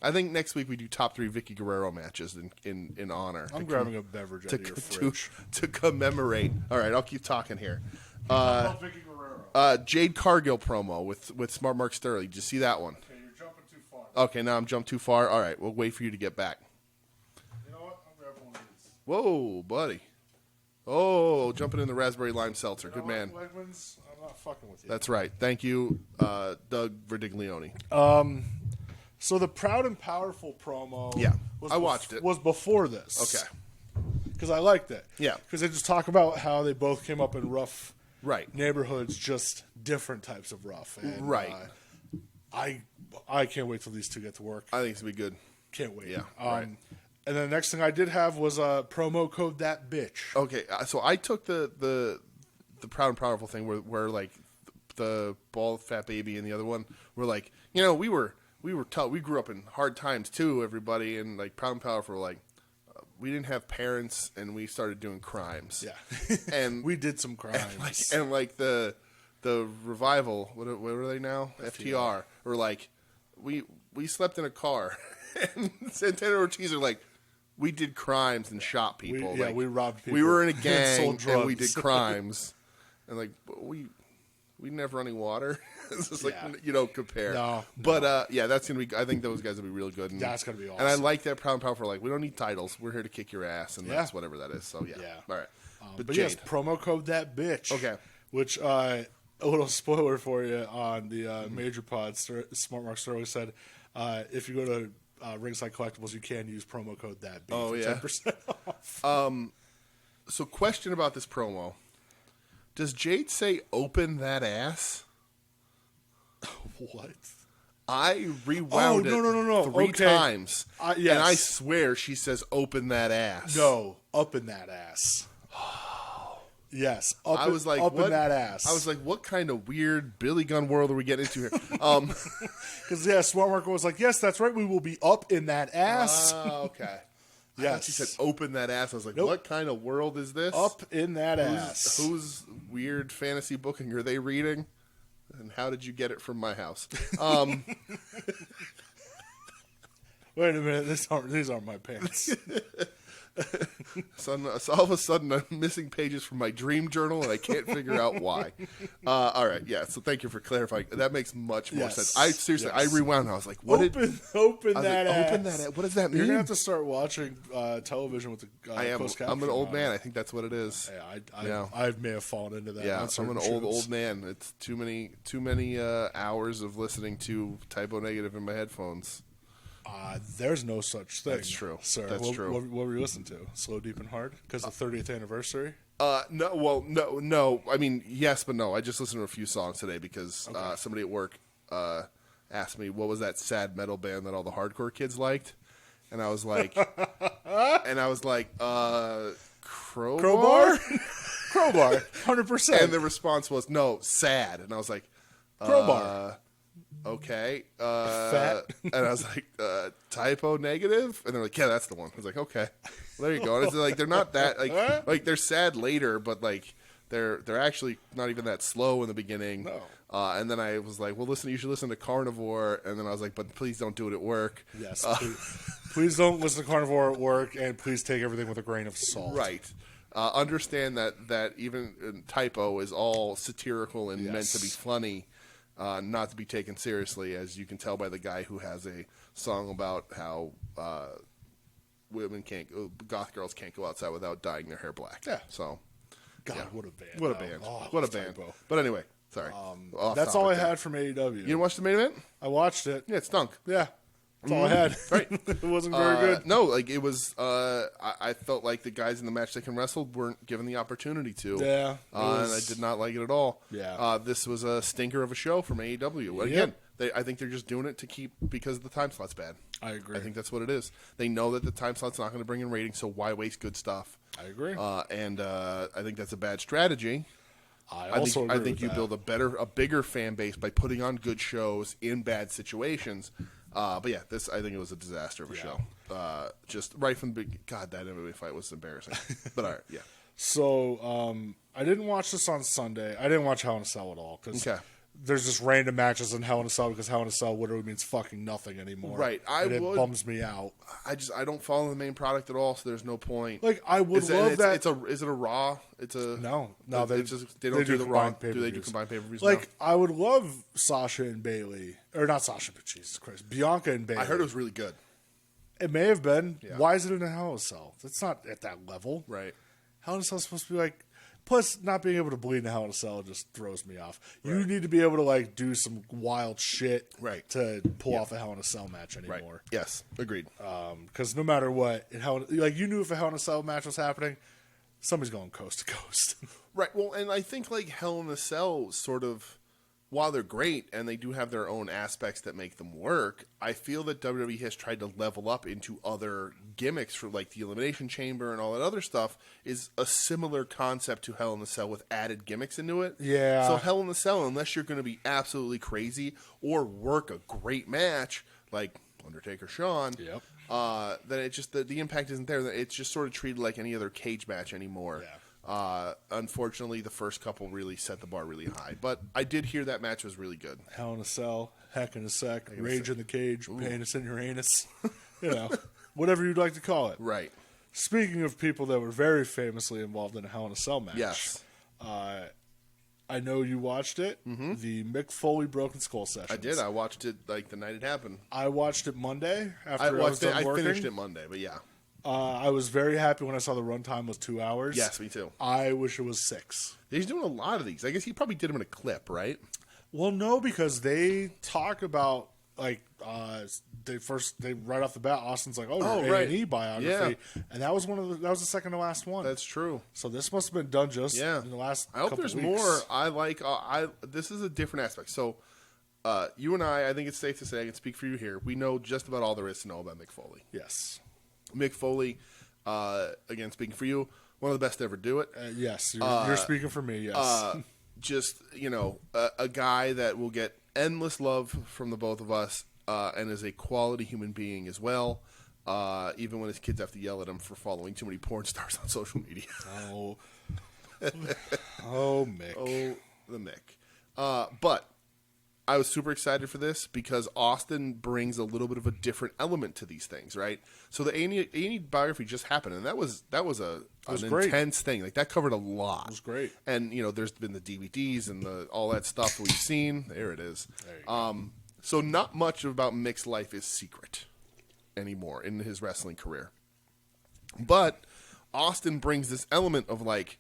I think next week we do top 3 Vicky Guerrero matches in honor. I'm grabbing a beverage out of your fridge. To commemorate. All right, I'll keep talking here. Vicky Guerrero. Jade Cargill promo with Smart Mark Sterling. Did you see that one? Okay, you're jumping too far. Okay, now I'm jumped too far. All right, we'll wait for you to get back. You know what? I'm grabbing one of these. Whoa, buddy. Oh, jumping in the raspberry lime seltzer. Good man. Wegmans, I'm not fucking with you. That's right. Thank you, Doug Verdiglione. So the Proud and Powerful promo. Yeah, I watched it. Was before this. Okay. Because I liked it. Yeah. Because they just talk about how they both came up in rough Right. neighborhoods, just different types of rough. And, Right. I can't wait till these two get to work. I think it's going to be good. Can't wait. Yeah, right. And then the next thing I did have was a promo code that bitch. Okay, so I took the Proud and Powerful thing where like the bald fat baby and the other one were like, we were tough. We grew up in hard times too, everybody, and like Proud and Powerful were like, we didn't have parents and we started doing crimes. Yeah. And we did some crimes. And like the Revival, what are they now? FTR. Or like we slept in a car. And Santana and Ortiz are like, we did crimes and shot people. We robbed people. We were in a gang sold drugs. and we did crimes. And like we didn't have running water. It's just like you don't compare. No. But that's gonna be. I think those guys will be real good. And, That's gonna be awesome. And I like that Proud and Powerful. Like, we don't need titles. We're here to kick your ass, and that's whatever that is. So yeah. All right. But Jade. yes, promo code that bitch. Okay. Which a little spoiler for you on the Major Pod. Smart Mark Sterling said, if you go to Ringside Collectibles, you can use promo code that bitch Oh, for yeah? 10% off. So, question about this promo: does Jade say "open that ass"? What? I rewound it no. 3 Okay. times, Yes. and I swear she says "open that ass." No, up in that ass. Yes, up, I was like, up what? in that ass. I was like, what kind of weird Billy Gunn world are we getting into here? Because Smart Mark was like, yes, that's right, we will be up in that ass. Okay. Yes, She said, "Open that ass." I was like, Nope. what kind of world is this? up in that ass. Whose weird fantasy booking are they reading? And how did you get it from my house? Wait a minute, these aren't my pants. So all of a sudden, I'm missing pages from my dream journal, and I can't figure out why. All right, yeah. So thank you for clarifying. That makes much more Yes. sense. I seriously, I Yes. rewound. I was like, "What Open did?" that I was ass. like, "Open that ass." What does that mean? You're gonna have to start watching television with the. I am. closed I'm an caption old on. man. I think that's what it is. Yeah, I may have fallen into that. Yeah, on I'm certain an shoots. old man. It's too many hours of listening to Typo Negative in my headphones. There's no such thing. That's true. Sir. That's true. What were you listening to? Slow, Deep, and Hard? Because the 30th anniversary? No. Well, no. I mean, yes, but no. I just listened to a few songs today because somebody at work asked me what was that sad metal band that all the hardcore kids liked, and I was like, Crowbar. Crowbar, 100%. And the response was, no, sad. And I was like, Crowbar. Okay. Fat. And I was like, typo negative? And they're like, yeah, that's the one. I was like, okay. Well, there you go. And it's like, they're not that, like they're sad later, but like, they're actually not even that slow in the beginning. No. And then I was like, well, listen, you should listen to Carnivore. And then I was like, but please don't do it at work. Yes. Please don't listen to Carnivore at work, and please take everything with a grain of salt. Right. Understand that even typo is all satirical and meant to be funny, not to be taken seriously, as you can tell by the guy who has a song about how goth girls can't go outside without dyeing their hair black. Yeah. So, God, yeah. what a band. What a band. Oh, what a band. Typo. But anyway, sorry. That's all I had from AEW. You didn't watch the main event? I watched it. Yeah, it stunk. Yeah. That's all I had. Right. It wasn't very good. No, like it was. I felt like the guys in the match that can wrestle weren't given the opportunity to. Yeah, and I did not like it at all. Yeah. This was a stinker of a show from AEW. Again, I think they're just doing it to keep because the time slot's bad. I agree. I think that's what it is. They know that the time slot's not going to bring in ratings, so why waste good stuff? I agree. And I think that's a bad strategy. I think you build a bigger fan base by putting on good shows in bad situations. But yeah, I think it was a disaster of a show. Just right from the beginning. God, that MMA fight was embarrassing. But all right, yeah. So I didn't watch this on Sunday. I didn't watch Hell in a Cell at all because there's just random matches in Hell in a Cell because Hell in a Cell literally means fucking nothing anymore. Right. It bums me out. I don't follow the main product at all, so there's no point. Like I would love that. Is it a Raw? It's a no. They don't do the Raw. Do they do combined pay-per-views? Like I would love Sasha and Bailey, or not Sasha, but Jesus Christ, Bianca and Bailey. I heard it was really good. It may have been. Yeah. Why is it in a Hell in a Cell? It's not at that level. Right. Hell in a Cell is supposed to be like. Plus, not being able to bleed in a Hell in a Cell just throws me off. You need to be able to like do some wild shit to pull off a Hell in a Cell match anymore. Right. Yes, agreed. Because no matter what, you knew if a Hell in a Cell match was happening, somebody's going coast to coast. Right. Well, and I think like Hell in a Cell sort of, while they're great and they do have their own aspects that make them work, I feel that WWE has tried to level up into other gimmicks for like the Elimination Chamber and all that other stuff is a similar concept to Hell in a Cell with added gimmicks into it. Yeah. So Hell in a Cell, unless you're going to be absolutely crazy or work a great match like Undertaker Shawn, then it just the impact isn't there. It's just sort of treated like any other cage match anymore. Yeah. Unfortunately, the first couple really set the bar really high. But I did hear that match was really good. Hell in a Cell, Heck in a Sec, Rage in the Cage, Penis in your anus. Whatever you'd like to call it. Right. Speaking of people that were very famously involved in a Hell in a Cell match. Yes. I know you watched it. Mm-hmm. The Mick Foley Broken Skull sessions. I did. I watched it like the night it happened. I watched it Monday after I was done working. I finished it Monday, but yeah. I was very happy when I saw the runtime was 2 hours. Yes, me too. I wish it was 6. He's doing a lot of these. I guess he probably did them in a clip, right? Well, no, because they talk about like they right off the bat, Austin's like, A&E biography, and that was the second to last one. That's true. So this must have been done just in the last. I hope there's weeks. more. This is a different aspect. So you and I think it's safe to say I can speak for you here. We know just about all there is to know about Mick Foley. Yes. Mick Foley, again, speaking for you, one of the best to ever do it. Yes, you're speaking for me, yes. Just, a guy that will get endless love from the both of us and is a quality human being as well, even when his kids have to yell at him for following too many porn stars on social media. Oh, Mick. Oh, the Mick. But I was super excited for this because Austin brings a little bit of a different element to these things, right? So the A&E biography just happened, and that was an intense thing. Like that covered a lot. It was great. And there's been the DVDs and all that stuff that we've seen. There it is. So not much about Mick's life is secret anymore in his wrestling career, but Austin brings this element of like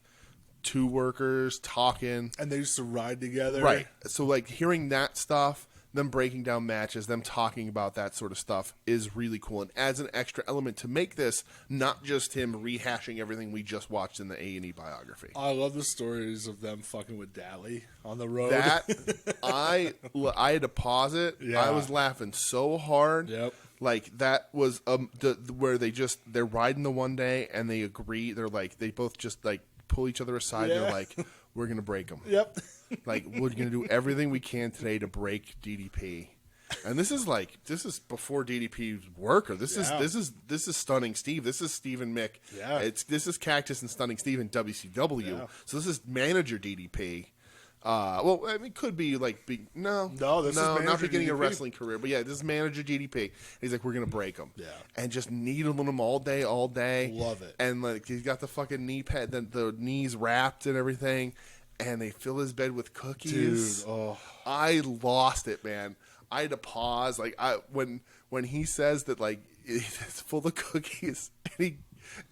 two workers talking, and they used to ride together, right? So like hearing that stuff, them breaking down matches, them talking about that sort of stuff is really cool and adds an extra element to make this not just him rehashing everything we just watched in the A&E biography. I love the stories of them fucking with Dally on the road. That I had to pause it. Yeah. I was laughing so hard. Yep. Like that was where they're riding the one day and they agree. They're like they both just like pull each other aside. Yeah. They're like, we're going to break him. Yep. Like, we're going to do everything we can today to break DDP. And this is before DDP's worker. This is Stunning Steve. This is Steve and Mick. Yeah. This is Cactus and Stunning Steve in WCW. Yeah. So this is manager DDP. Well, I mean, could be like this is not manager beginning a DDP. wrestling career, but yeah, this is manager DDP. And he's like, we're gonna break him, Yeah. and just needling him all day. Love it. And like he's got the fucking knee pad, the knees wrapped and everything, and they fill his bed with cookies. Dude, oh. I lost it, man. I had to pause. Like when he says that, like it's full of cookies,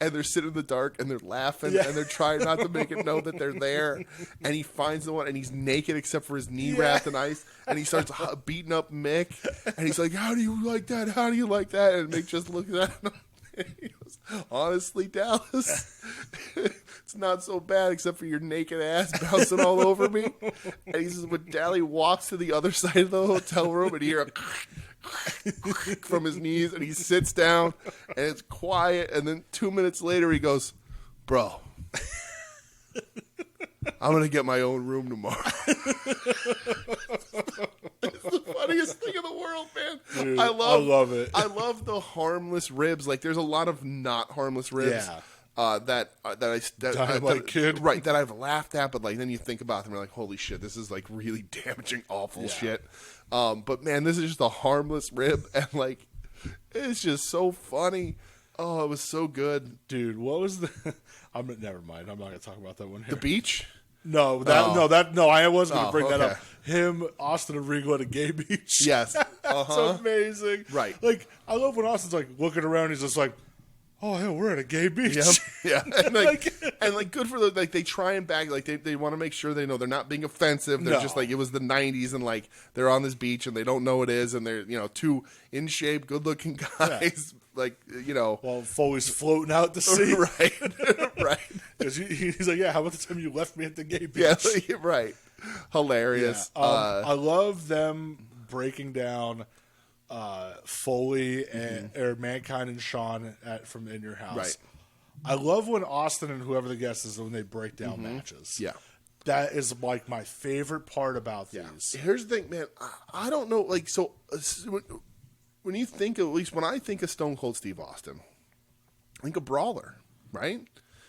and they're sitting in the dark and they're laughing and they're trying not to make it know that they're there. And he finds the one and he's naked except for his knee wrapped in ice. And he starts beating up Mick. And he's like, "How do you like that? How do you like that?" And Mick just looks at him. He goes, "Honestly, Dallas, it's not so bad except for your naked ass bouncing all over me." And he says, when Dally walks to the other side of the hotel room and you hear a from his knees, and he sits down and it's quiet, and then 2 minutes later he goes, "Bro, I'm gonna get my own room tomorrow." It's the funniest thing in the world, man. Dude, I love it. I love the harmless ribs. Like, there's a lot of not harmless ribs. Yeah. That Kid. right, that I've laughed at, but like then you think about them, you're like, holy shit, this is like really damaging, awful shit. But man, this is just a harmless rib, and like it's just so funny. Oh, it was so good, Dude, what was the? Never mind. I'm not gonna talk about that one here. the beach. No, I wasn't gonna bring that up. Him, Austin, and Regal at a gay beach. Yes, That's amazing. Right. Like, I love when Austin's like looking around. He's just like, "Oh hell, we're at a gay beach." Yep. Yeah, and like good for the like they try and back, like they want to make sure they know they're not being offensive. They're just like, it was the 90s and like they're on this beach and they don't know it is, and they're two in shape, good looking guys. Yeah. Like while Foley's floating out to sea. right. Because he's like, "Yeah, how about the time you left me at the gay beach?" Yeah, right. Hilarious. Yeah. I love them breaking down Foley and or Mankind and Sean from In Your House. Right. I love when Austin and whoever the guest is when they break down matches. Yeah. That is like my favorite part about these. Here's the thing, man. I don't know. Like, so when you think, at least when I think of Stone Cold Steve Austin, I think of brawler, right?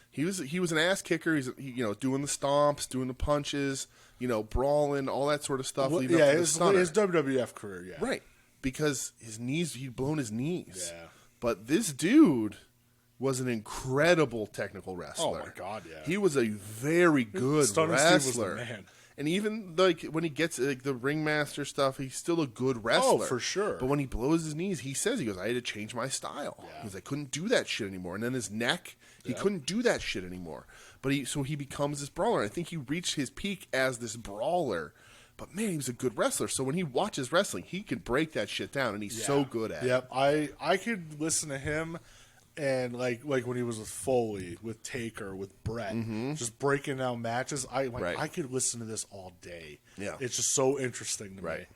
He was an ass kicker. He's doing the stomps, doing the punches, brawling, all that sort of stuff. Well, leading up to his WWF career, yeah, right. Because his knees, he'd blown his knees. Yeah. But this dude was an incredible technical wrestler. Oh my God, yeah. He was a very good Stunning wrestler. Steve was the man. And even like when he gets like the ringmaster stuff, he's still a good wrestler. Oh, for sure. But when he blows his knees, he says, I had to change my style. Yeah. Because I couldn't do that shit anymore. And then his neck, he couldn't do that shit anymore. But he becomes this brawler. I think he reached his peak as this brawler. But man, he was a good wrestler. So when he watches wrestling, he can break that shit down, and he's so good at it. Yep, I could listen to him, and like when he was with Foley, with Taker, with Bret, just breaking down matches. I could listen to this all day. Yeah, it's just so interesting to me.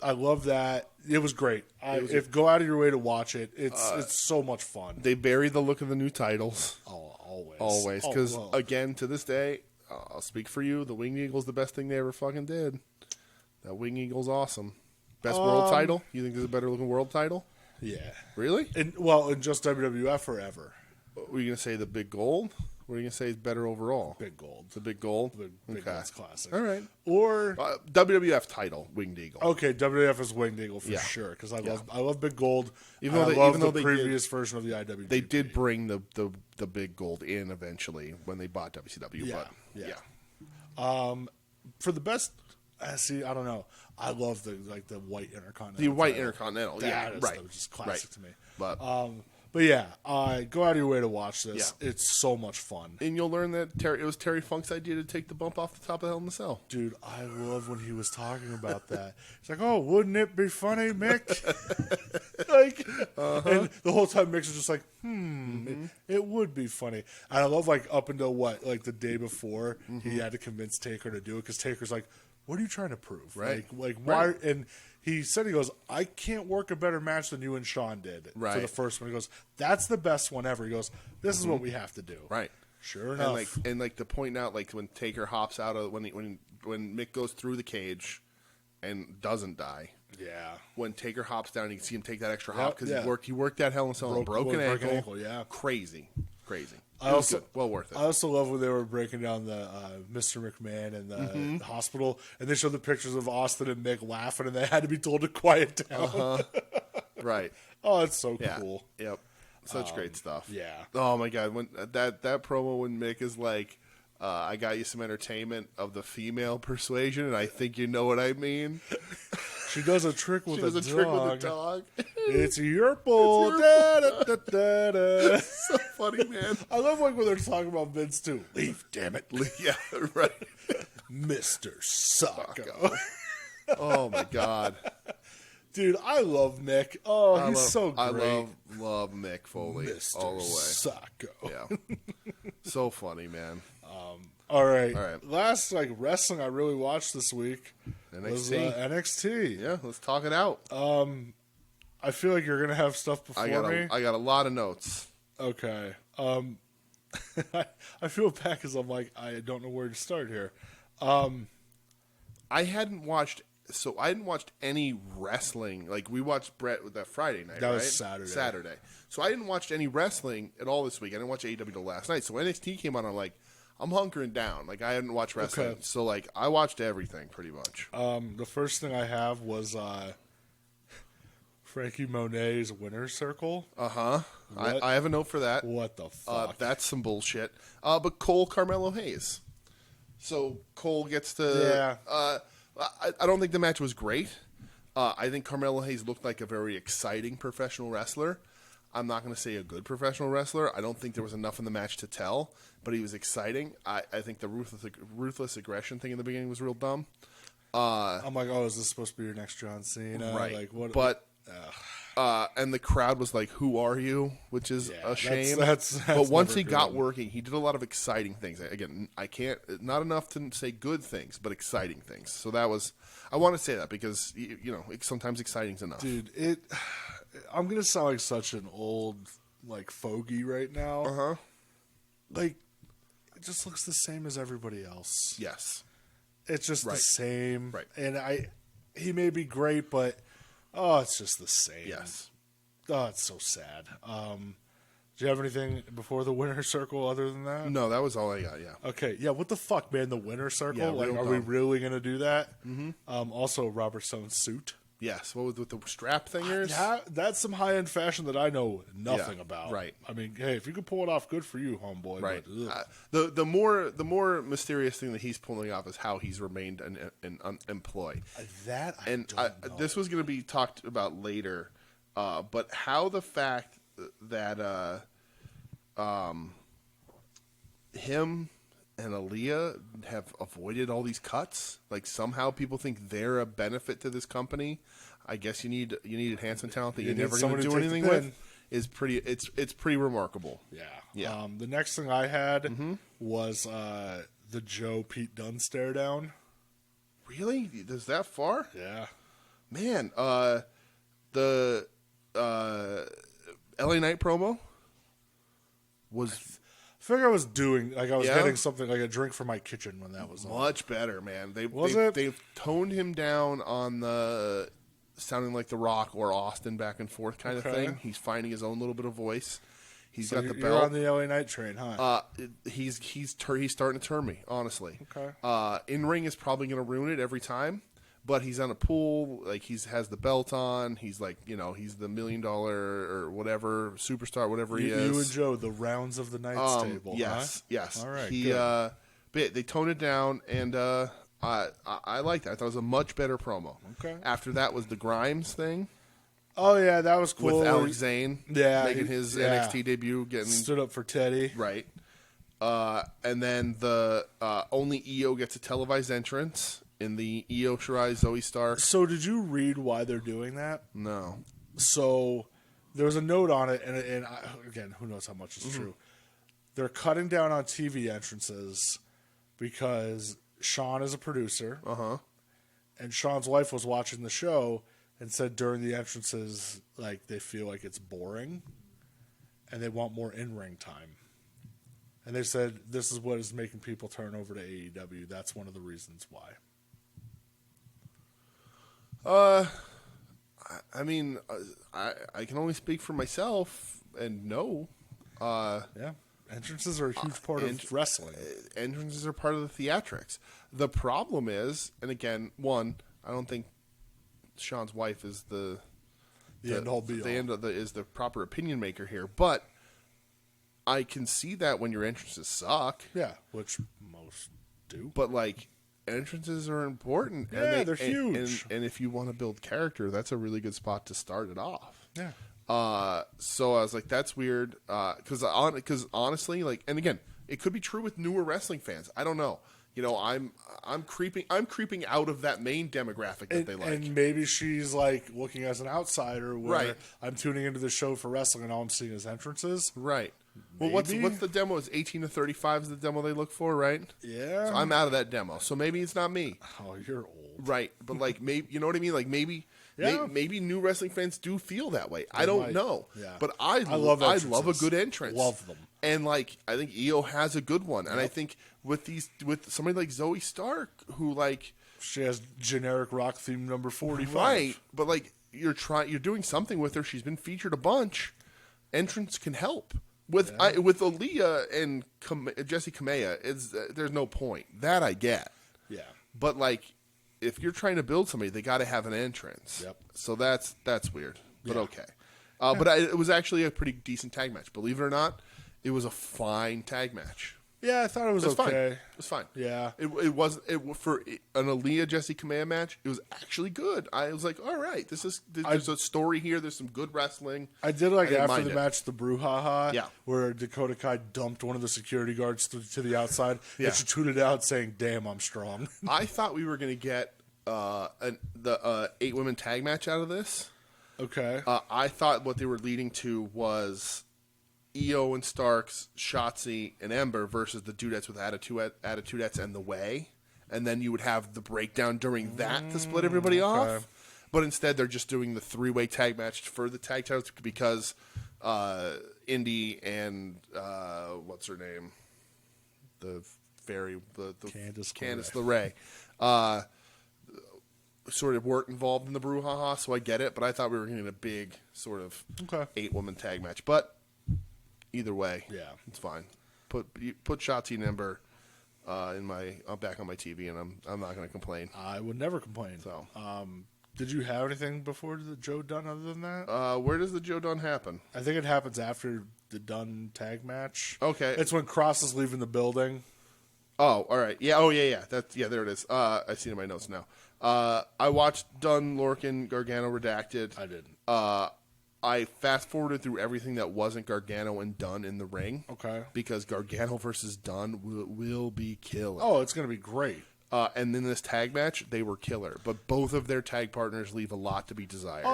I love that. It was great. Go out of your way to watch it. It's so much fun. They buried the look of the new titles. Oh, always. Because again, to this day, I'll speak for you. The Winged Eagle's the best thing they ever fucking did. That Winged Eagle's awesome. Best world title? You think there's a better looking world title? Yeah. Really? In just WWF forever. Were you going to say the Big Gold? What are you going to say is better overall? Big Gold. The Big Gold? Big Gold's classic. All right. Or WWF title, Winged Eagle. Okay, WWF is Winged Eagle for sure, because I love Big Gold. Even though I love the previous version of the IWGP. They did bring the Big Gold in eventually when they bought WCW. Yeah. For the best, see, I don't know. I love the white Intercontinental. The white Intercontinental, That was just classic to me. But yeah, go out of your way to watch this. Yeah. It's so much fun. And you'll learn that it was Terry Funk's idea to take the bump off the top of Hell in the Cell. Dude, I love when he was talking about that. It's like, oh, wouldn't it be funny, Mick? And the whole time Mick's was just like, it would be funny. And I love up until the day before he had to convince Taker to do it, because Taker's like, what are you trying to prove? Right. Why? And he said, he goes, I can't work a better match than you and Sean did for the first one. He goes, that's the best one ever. He goes, this is what we have to do. Right. Sure enough. And to point out, like, when Taker hops out of when Mick goes through the cage and doesn't die. Yeah. When Taker hops down, you can see him take that extra hop because yeah. he worked that Hell in a Cell on a broken ankle. Yeah. Crazy. Well worth it. I also love when they were breaking down the Mr. McMahon and the hospital, and they showed the pictures of Austin and Mick laughing, and they had to be told to quiet down. Right. Oh, it's so cool. Yep. Such great stuff. Yeah. Oh my God, when that promo when Mick is like, I got you some entertainment of the female persuasion, and I think you know what I mean. She does a trick with a dog. It's your bull. So funny, man. I love like when they're talking about Vince too. Leave, damn it. Yeah, right. Mr. Sacco. Oh my God. Dude, I love Mick. Oh, he's so great. I love Mick Foley Mr. all the way. Sacco. Yeah. So funny, man. All right. Last wrestling I really watched this week was NXT. Yeah, let's talk it out. I feel like you're gonna have stuff before me. I got a lot of notes. Okay. I feel bad because I'm like I don't know where to start here. I hadn't watched any wrestling. Like, we watched Bret with that Friday night. That right? was Saturday. Saturday. So I didn't watch any wrestling at all this week. I didn't watch AEW till last night. So when NXT came on, I'm hunkering down. Like, I hadn't watched wrestling. Okay. So I watched everything pretty much. The first thing I have was Frankie Monet's Winner's Circle. I have a note for that. What the fuck? That's some bullshit. But Cole Carmelo Hayes. So Cole gets to. Yeah. I don't think the match was great. I think Carmelo Hayes looked like a very exciting professional wrestler. I'm not going to say a good professional wrestler. I don't think there was enough in the match to tell, but he was exciting. I think the ruthless aggression thing in the beginning was real dumb. I'm like, oh, is this supposed to be your next John Cena? Right. Like, what? But and the crowd was like, "Who are you?" Which is a shame. That's but once he good. got working, he did a lot of exciting things. Again, I can't not enough to say good things, but exciting things. So that was I want to say that because sometimes exciting's enough. Dude, I'm gonna sound like such an old fogey right now. Like, it just looks the same as everybody else. Yes, it's just the same. Right, and he may be great, but. Oh, it's just the same. Yes. Oh, it's so sad. Do you have anything before the Winner's Circle other than that? No, that was all I got, yeah. Okay, yeah, what the fuck, man? The Winner's Circle? Yeah, are we really going to do that? Mm-hmm. Also, Robert Stone's suit. Yes, what with the strap thingers? Yeah, that's some high-end fashion that I know nothing about. Right. I mean, hey, if you could pull it off, good for you, homeboy. Right. But, the more mysterious thing that he's pulling off is how he's remained unemployed. That I don't know. This was going to be talked about later, but how the fact that him and Aaliyah have avoided all these cuts, like somehow people think they're a benefit to this company. I guess you need enhancement talent that you're never going to do anything with. Is pretty. It's pretty remarkable. Yeah. The next thing I had was the Joe Pete Dunne stare down. Really? Is that far? Yeah. Man, the LA Knight promo was. I feel like I was doing getting something like a drink for my kitchen when that was on. Much better, man. They've toned him down on the sounding like The Rock or Austin back and forth kind of thing. He's finding his own little bit of voice. He's got the belt. You're on the LA Knight train, huh? He's starting to turn me, honestly. Okay. In ring is probably going to ruin it every time, but he's on a pool. Like has the belt on. He's like he's the $1 million or whatever superstar, whatever he is. You and Joe, the rounds of the Knights table. Yes, huh? yes. All right. But they toned it down, and I liked that. I thought it was a much better promo. Okay. After that was the Grimes thing. Oh yeah, that was cool. With Alex Zane, making his NXT debut, stood up for Teddy, right? And then the only EO gets a televised entrance in the Io Shirai Zoe Stark. So did you read why they're doing that? No. So there was a note on it, and again, who knows how much is true. They're cutting down on TV entrances because Sean is a producer, and Sean's wife was watching the show and said during the entrances, like, they feel like it's boring, and they want more in-ring time. And they said this is what is making people turn over to AEW. That's one of the reasons why. I mean, I can only speak for myself, and no. Yeah. Entrances are a huge part of wrestling. Entrances are part of the theatrics. The problem is, and again, one, I don't think Sean's wife is the end all be all. Is the proper opinion maker here, but I can see that when your entrances suck. Yeah, which most do. But like, entrances are important. Yeah, and they're huge. And if you want to build character, that's a really good spot to start it off. Yeah. So I was like, that's weird. Because honestly, like, and again, it could be true with newer wrestling fans. I don't know. You know, I'm creeping out of that main demographic that they like. And maybe she's like looking as an outsider where Right. I'm tuning into the show for wrestling and all I'm seeing is entrances. Right. Well, Maybe. what's the demo? It's 18 to 35 is the demo they look for, right? Yeah. So I'm out of that demo. So maybe it's not me. Oh, you're old. Right. But like, maybe, you know what I mean? Like maybe Yeah. maybe new wrestling fans do feel that way. I don't know. Yeah. But I love a entrances. good entrance. Love them. And like, I think EO has a good one. And I think with somebody like Zoe Stark, who like, She has generic rock theme number 45. right, but like you're doing something with her. She's been featured a bunch. Entrance can help. With Aaliyah and Jessie Kamea, there's no point. That I get. Yeah. But like, if you're trying to build somebody, they got to have an entrance. Yep. So that's weird, but Yeah. okay. But it was actually a pretty decent tag match. Believe it or not, it was a fine tag match. Yeah, I thought it was It was okay. fine. It was fine. Yeah. It was for an Aaliyah Jessie Kamea match. It was actually good. I was like, all right, there's a story here. There's some good wrestling. I did like didn't after mind the it. match, the brouhaha, Yeah. where Dakota Kai dumped one of the security guards to the outside, Yeah. and she tweeted out saying, "Damn, I'm strong." I thought we were going to get the 8 women tag match out of this. Okay. I thought what they were leading to was EO and Starks, Shotzi, and Ember versus the Dudettes with Attitudettes and The Way. And then you would have the breakdown during that to split everybody off. But instead, they're just doing the 3-way tag match for the tag titles because Indy and what's her name? The fairy, the Candice LeRae. Sort of weren't involved in the brouhaha, so I get it. But I thought we were getting a big sort of 8-woman tag match. But either way, Yeah. it's fine. Put Shotzi and Ember back on my TV, and I'm not going to complain. I would never complain. So, did you have anything before the Joe Dunn other than that? where does the Joe Dunn happen? I think it happens after the Dunn tag match. Okay, It's when Cross is leaving the building. Oh, all right. Yeah. Oh, yeah. There it is. I see it in my notes now. I watched Dunn, Lorcan, Gargano redacted. I didn't. I fast forwarded through everything that wasn't Gargano and Dunn in the ring. Okay. Because Gargano versus Dunn will be killer. Oh, it's going to be great. And in this tag match, they were killer. But both of their tag partners leave a lot to be desired.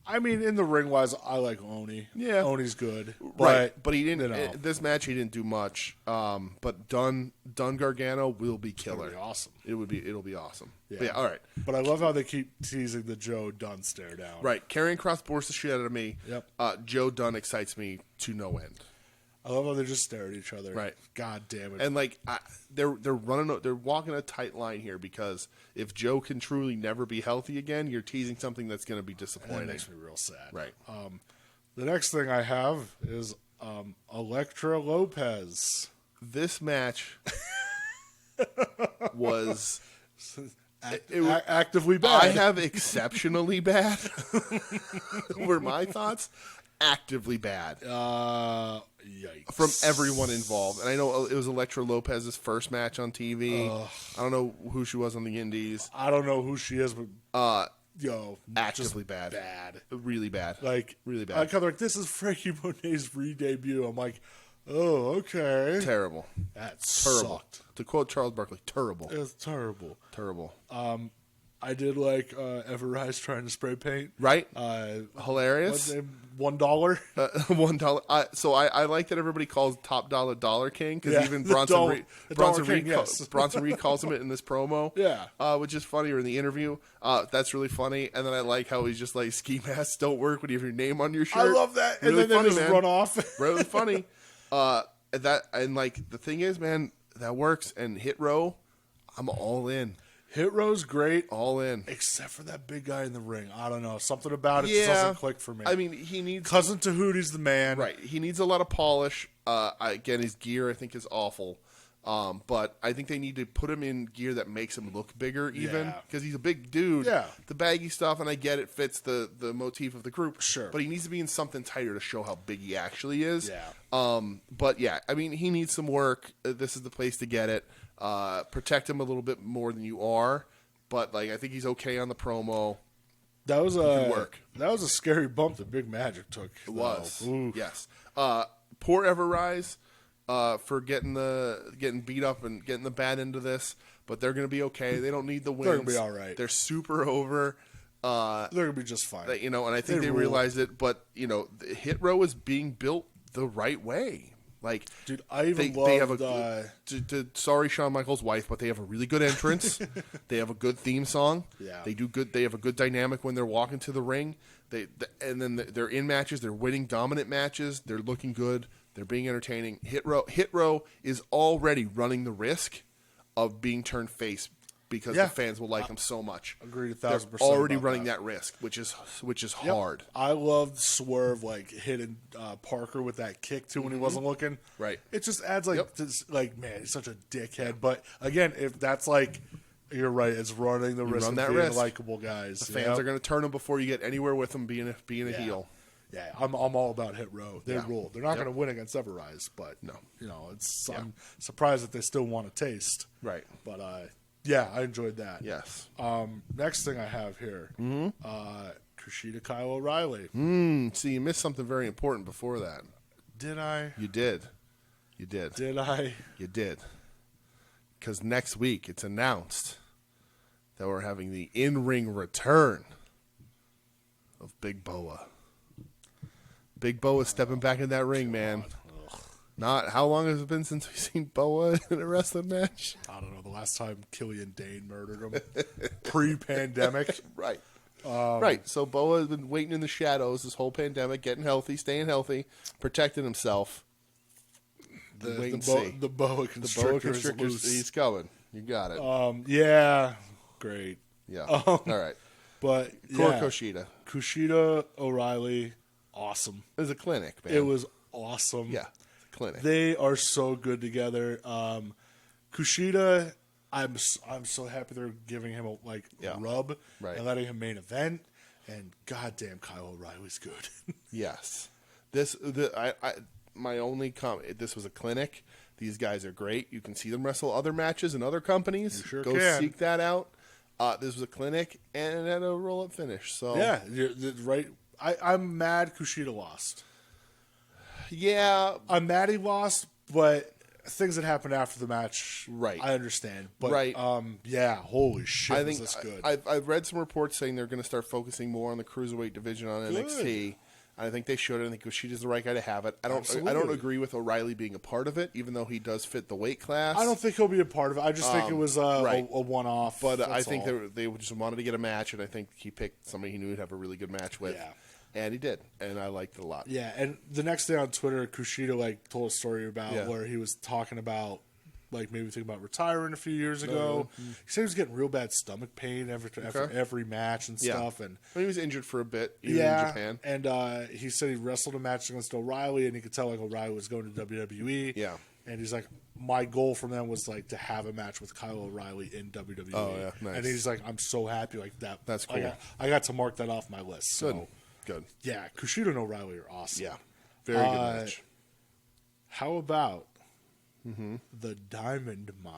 I mean, in the ring wise, I like Oni. Yeah. Oni's good. Right, but he didn't. you know. This match, he didn't do much. But Dunn Gargano will be killer. It'll be awesome. It'll be awesome. Yeah. But yeah, all right. But I love how they keep teasing the Joe Dunn stare down. Right, Karrion Kross bores the shit out of me. Yep. Joe Dunn excites me to no end. I love how they just stare at each other. Right. God damn it. And like they're walking a tight line here because if Joe can truly never be healthy again, you're teasing something that's going to be disappointing. That makes me real sad. Right. The next thing I have is Elektra Lopez. This match was Actively bad. I have exceptionally bad. Were my thoughts actively bad Yikes. from everyone involved. And I know it was Elektra Lopez's first match on TV. I don't know who she was on the Indies. I don't know who she is, but Actively bad. bad. Really bad. Like really bad. I come like, this is Frankie Monet's re-debut. I'm like, oh, okay. Terrible. That Terrible. sucked. To quote Charles Barkley, terrible. It was terrible. Terrible. I did like Everrise trying to spray paint. Right? What's Hilarious. his name? $1. $1. So I like that everybody calls Top Dollar King because Yeah, even the Bronson Dollar Reed King, yes. Bronson Reed calls him it in this promo. Yeah. Which is funny, or in the interview. That's really funny. And then I like how he's just like, ski masks don't work when you have your name on your shirt. I love that. Really and then funny, they just man. run off. Really funny. like the thing is, man, that works. And Hit Row, I'm all in. Hit Row's great, All in. except for that big guy in the ring. I don't know, something about it just doesn't click for me. I mean, he needs Cousin Tahuti's the man, right. He needs a lot of polish. Again, his gear I think is awful. But I think they need to put him in gear that makes him look bigger, even because he's a big dude. Yeah, the baggy stuff, and I get it fits the motif of the group. Sure, but he needs to be in something tighter to show how big he actually is. Yeah. But yeah, I mean, he needs some work. This is the place to get it. Protect him a little bit more than you are, but like I think he's okay on the promo. That was a scary bump that Big Magic took. It was. Yes. Poor Everrise. For getting beat up and getting the bad end of this, but they're going to be okay. They don't need the wins. They're going to be all right. They're super over. They're going to be just fine. And I think they realize it, but, the Hit Row is being built the right way. Like, dude, I even loved... sorry, Shawn Michaels' wife, but they have a really good entrance. They have a good theme song. Yeah. They do good. They have a good dynamic when they're walking to the ring. And then they're in matches. They're winning dominant matches. They're looking good. They're being entertaining. Hit Row is already running the risk of being turned face because the fans will like them so much. Agreed 1,000%. They're already running that risk, which is hard. I loved Swerve hitting Parker with that kick too when he wasn't looking. Right. It just adds this, man, he's such a dickhead. But again, if that's you're right, it's running the risk of being likable guys. The fans are going to turn them before you get anywhere with them being a heel. Yeah, I'm all about Hit Row. They rule. They're not going to win against Everrise, but no, I'm surprised that they still want a taste. Right. But I enjoyed that. Yes. Next thing I have here, Kushida Kyle O'Reilly. See, you missed something very important before that. Did I? You did. You did. Did I? You did. Because next week it's announced that we're having the in-ring return of Big Boa. Big Boa stepping back in that ring, man. Not how long has it been since we've seen Boa in a wrestling match? I don't know. The last time Killian Dane murdered him, pre-pandemic. Right. Right. So Boa has been waiting in the shadows this whole pandemic, getting healthy, staying healthy, protecting himself. The boa constrictor is loose. He's coming. You got it. Yeah. Great. Yeah. All right. But Kushida. Kushida O'Reilly. Awesome. It was a clinic, man. It was awesome. Yeah. Clinic. They are so good together. Kushida, I'm so happy they're giving him a rub and letting him main event. And goddamn, Kyle O'Reilly's good. Yes. My only comment, this was a clinic. These guys are great. You can see them wrestle other matches in other companies. You sure Go can. Seek that out. This was a clinic, and it had a roll-up finish. So yeah, you're right. I'm mad Kushida lost. Yeah. I'm mad he lost, but things that happened after the match, right? I understand. But, right. Yeah, holy shit, I think was this good. I've read some reports saying they're going to start focusing more on the Cruiserweight division on NXT. I think they should. I think Kushida's the right guy to have it. I don't agree with O'Reilly being a part of it, even though he does fit the weight class. I don't think he'll be a part of it. I just think it was a one-off. But I think they just wanted to get a match, and I think he picked somebody he knew would have a really good match with. Yeah. And he did, and I liked it a lot. Yeah, and the next day on Twitter, Kushida told a story about where he was talking about maybe thinking about retiring a few years ago. He said he was getting real bad stomach pain after every match and stuff. And he was injured for a bit in Japan. And he said he wrestled a match against O'Reilly, and he could tell O'Reilly was going to WWE. Yeah. And he's like, my goal from them was to have a match with Kyle O'Reilly in WWE. Oh, yeah, nice. And he's like, I'm so happy that. That's cool. I got to mark that off my list. So. Good. Yeah, Kushida and O'Reilly are awesome. Yeah. Very good match. How about the Diamond Mine?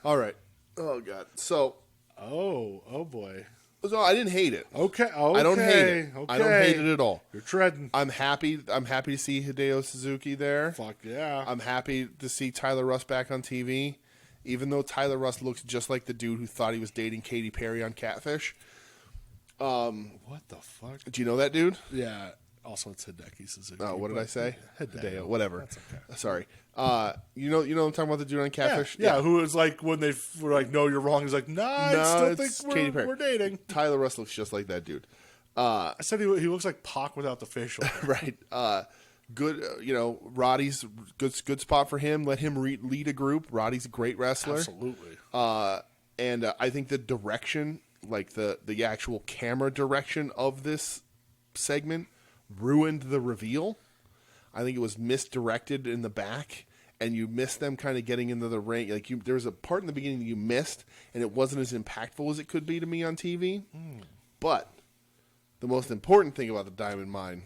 All right. Oh, God. So. Oh, boy. So I didn't hate it. Okay. I don't hate it. Okay. I don't hate it at all. You're treading. I'm happy to see Hideo Suzuki there. Fuck yeah. I'm happy to see Tyler Russ back on TV, even though Tyler Russ looks just like the dude who thought he was dating Katy Perry on Catfish. What the fuck? Do you know that dude? Yeah. Also, it's Hideki Suzuki. Oh, what did I say? Hideo. Whatever. That's okay. Sorry. You know I'm talking about the dude on Catfish? Yeah. Who was when they were like, no, you're wrong. He's like, nah, I still think we're dating. Tyler Russ looks just like that dude. I said he looks like Pac without the facial hair. Right. Good, Roddy's good spot for him. Let him lead a group. Roddy's a great wrestler. Absolutely. And I think the direction, like the actual camera direction of this segment, ruined the reveal. I think it was misdirected in the back, and you missed them kind of getting into the ring. Like there was a part in the beginning that you missed, and it wasn't as impactful as it could be to me on TV. But the most important thing about the Diamond Mine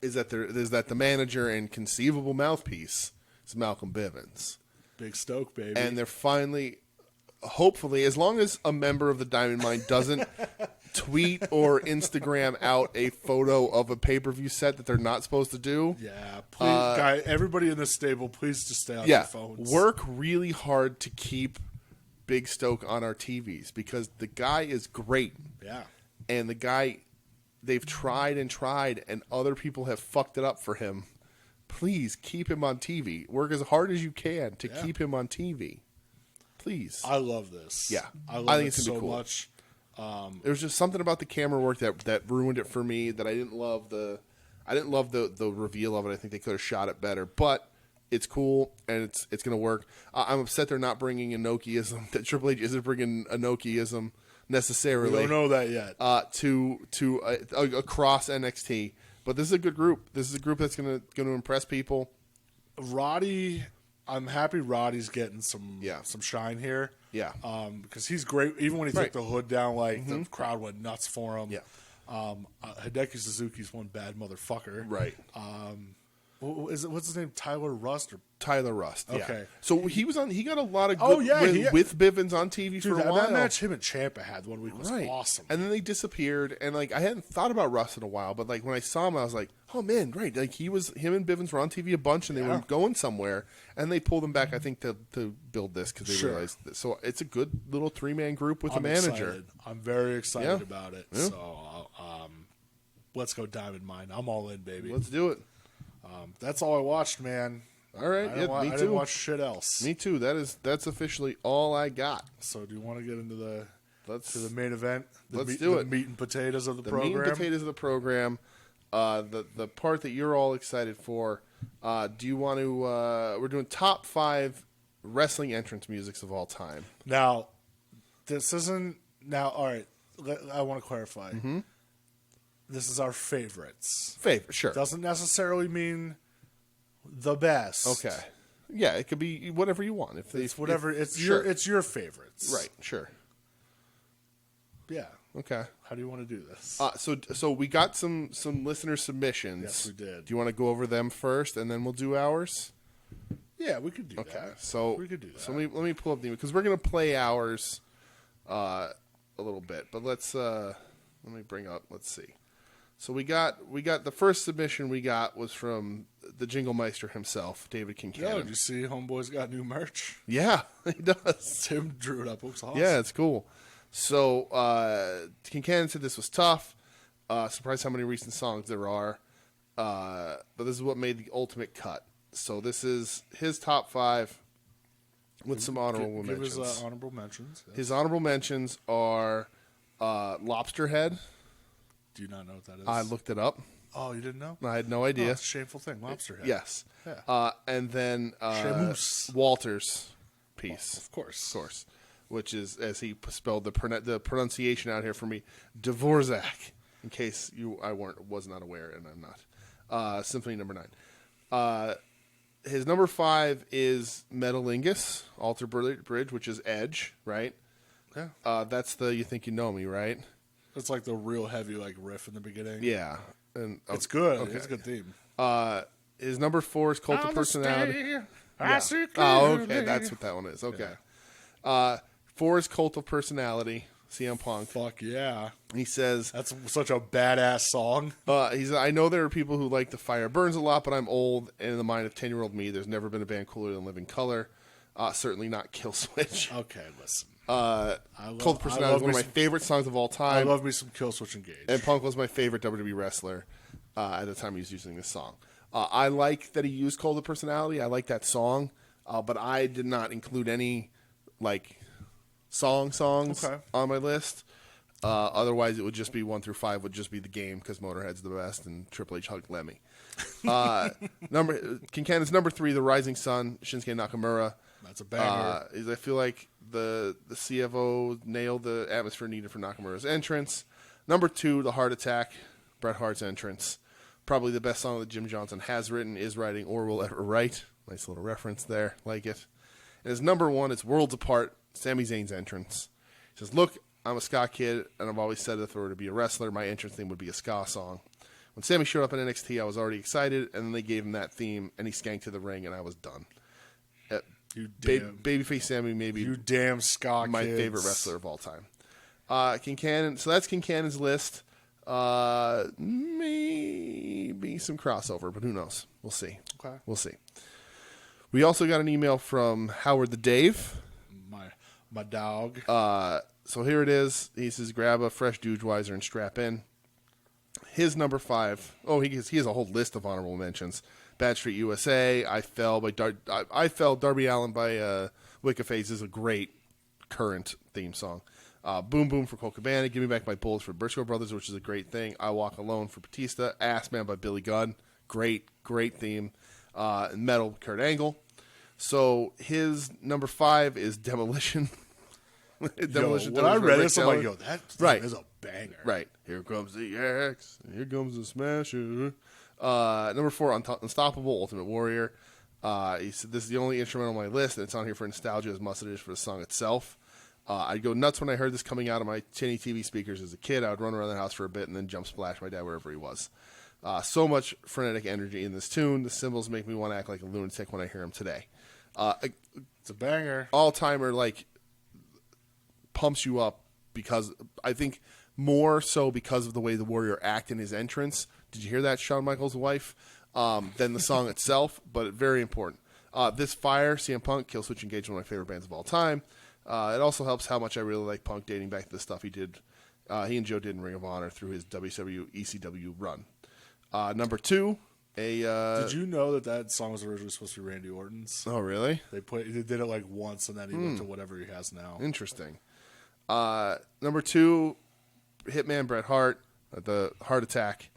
is that the manager and conceivable mouthpiece is Malcolm Bivens. Big Stoke, baby. And they're finally, hopefully, as long as a member of the Diamond Mine doesn't tweet or Instagram out a photo of a pay-per-view set that they're not supposed to do. Yeah, please, guy, everybody in this stable, please just stay on your phones. Work really hard to keep Big Stoke on our TVs because the guy is great. Yeah. And the guy, they've tried and other people have fucked it up for him. Please keep him on TV. Work as hard as you can to keep him on TV. Please. I love this. Yeah. I love think it it's gonna so be cool. much. There was just something about the camera work that ruined it for me. That I didn't love the reveal of it. I think they could have shot it better, but it's cool and it's going to work. I'm upset they're not bringing Inokiism. That Triple H isn't bringing Inokiism necessarily. We don't know that yet. To across NXT, but this is a good group. This is a group that's going to impress people. Roddy, I'm happy Roddy's getting some shine here. Yeah. Because he's great. Even when he took the hood down, the crowd went nuts for him. Yeah. Hideki Suzuki's one bad motherfucker. Right. What's his name? Tyler Rust? Tyler Rust. Yeah. Okay. So he got a lot of good with Bivens on TV for a while. That match him and Ciampa had one week was awesome. And then they disappeared, and I hadn't thought about Rust in a while, but when I saw him, I was like, oh man, right. Him and Bivens were on TV a bunch, and they were going somewhere, and they pulled him back, I think, to build this because they realized this. So it's a good little 3-man group with a manager. Excited. I'm very excited about it. Yeah. So let's go Diamond Mine. I'm all in, baby. Let's do it. That's all I watched, man. All right, me too. I didn't watch shit else. Me too. That's officially all I got. So, do you want to get into the main event? Let's do it. The meat and potatoes of the program. The meat and potatoes of the program. The part that you're all excited for. Do you want to? We're doing top 5 wrestling entrance musics of all time. Now, this isn't now. All right, I want to clarify. Mm-hmm. This is our favorites. Sure. Doesn't necessarily mean the best. Okay. Yeah, it could be whatever you want. It's your favorites. Right. Sure. Yeah. Okay. How do you want to do this? So we got some listener submissions. Yes, we did. Do you want to go over them first, and then we'll do ours? Yeah, we could do that. Okay. So we could do that. So let me pull up the because we're gonna play ours a little bit, but let me bring up. Let's see. So we got the first submission we got was from the Jingle Meister himself, David Kincannon. Oh, did you see Homeboy's got new merch? Yeah, he does. Tim drew it up. It looks awesome. Yeah, it's cool. So Kincannon said this was tough. Surprised how many recent songs there are. But this is what made the ultimate cut. So this is his top 5 with some honorable mentions. Give his honorable mentions. Yes. His honorable mentions are Lobster Head. Do you not know what that is? I looked it up. Oh, you didn't know? I had no idea. It's a shameful thing. Lobster Head. Yes. Yeah. And then Walter's piece. Of course. Which is, as he spelled the pronunciation out here for me, Dvorak, in case I was not aware, and I'm not. Symphony number 9. His number 5 is Metalingus, Alter Bridge, which is Edge, right? Yeah. That's the You Think You Know Me, right? It's like the real heavy riff in the beginning. Yeah. And it's good. Okay. It's a good theme. His number 4 is Cult of Personality. Yeah. Oh, okay. That's what that one is. Okay. Yeah. 4 is Cult of Personality, CM Punk. Fuck yeah. He says... That's such a badass song. I know there are people who like The Fire Burns a lot, but I'm old, and in the mind of 10-year-old me, there's never been a band cooler than Living Colour. Certainly not Killswitch. Okay, listen. Cult of Personality is one of my favorite songs of all time. I love me some Killswitch Engage. And Punk was my favorite WWE wrestler at the time he was using this song. I like that he used Cult of Personality. I like that song, but I did not include any songs on my list. Otherwise, it would just be 1 through 5 would just be the game because Motorhead's the best and Triple H hugged Lemmy. Kincannon is number 3, The Rising Sun, Shinsuke Nakamura. That's a banger. I feel like the CFO nailed the atmosphere needed for Nakamura's entrance. Number 2, The Heart Attack, Bret Hart's entrance. Probably the best song that Jim Johnson has written, is writing, or will ever write. Nice little reference there. Like it. And his number 1, it's Worlds Apart, Sami Zayn's entrance. He says, look, I'm a ska kid, and I've always said that if I were to be a wrestler, my entrance theme would be a ska song. When Sami showed up in NXT, I was already excited, and then they gave him that theme, and he skanked to the ring, and I was done. Babyface Sami, maybe You damn ska my kids. favorite wrestler of all time. Kincannon, so that's Kincannon's list. Maybe some crossover, but who knows? We'll see. Okay. We'll see. We also got an email from Howard the Dave. My dog. So here it is. He says, grab a fresh Dugeweiser and strap in. His number 5. Oh, he has a whole list of honorable mentions. Bad Street USA. I Fell Darby Allin by Wicca Phase is a great current theme song. Boom Boom for Cole Cabana. Give Me Back My Bullets for Briscoe Brothers, which is a great thing. I Walk Alone for Batista. Ass Man by Billy Gunn. Great theme. Metal, Kurt Angle. So his number 5 is Demolition. Demolition. When I read this, I'm like, that is a banger. Right. Here comes the axe. Here comes the smasher. Number 4, Unstoppable, Ultimate Warrior. He said, this is the only instrumental on my list, and it's on here for nostalgia as much as it is for the song itself. I'd go nuts when I heard this coming out of my tinny TV speakers as a kid. I would run around the house for a bit and then jump splash my dad wherever he was. So much frenetic energy in this tune. The cymbals make me want to act like a lunatic when I hear them today. It's a banger. All-timer, like, pumps you up because I think more so because of the way the Warrior act in his entrance. Did you hear that, Shawn Michaels' wife? Than the song itself, but very important. This Fire, CM Punk, Killswitch Engage, one of my favorite bands of all time. It also helps how much I really like Punk dating back to the stuff he did. He and Joe did in Ring of Honor through his WCW ECW run. Number 2, Did you know that song was originally supposed to be Randy Orton's? Oh, really? They did it like once, and then he went to whatever he has now. Interesting. Number 2, Hitman Bret Hart, the Heart Attack,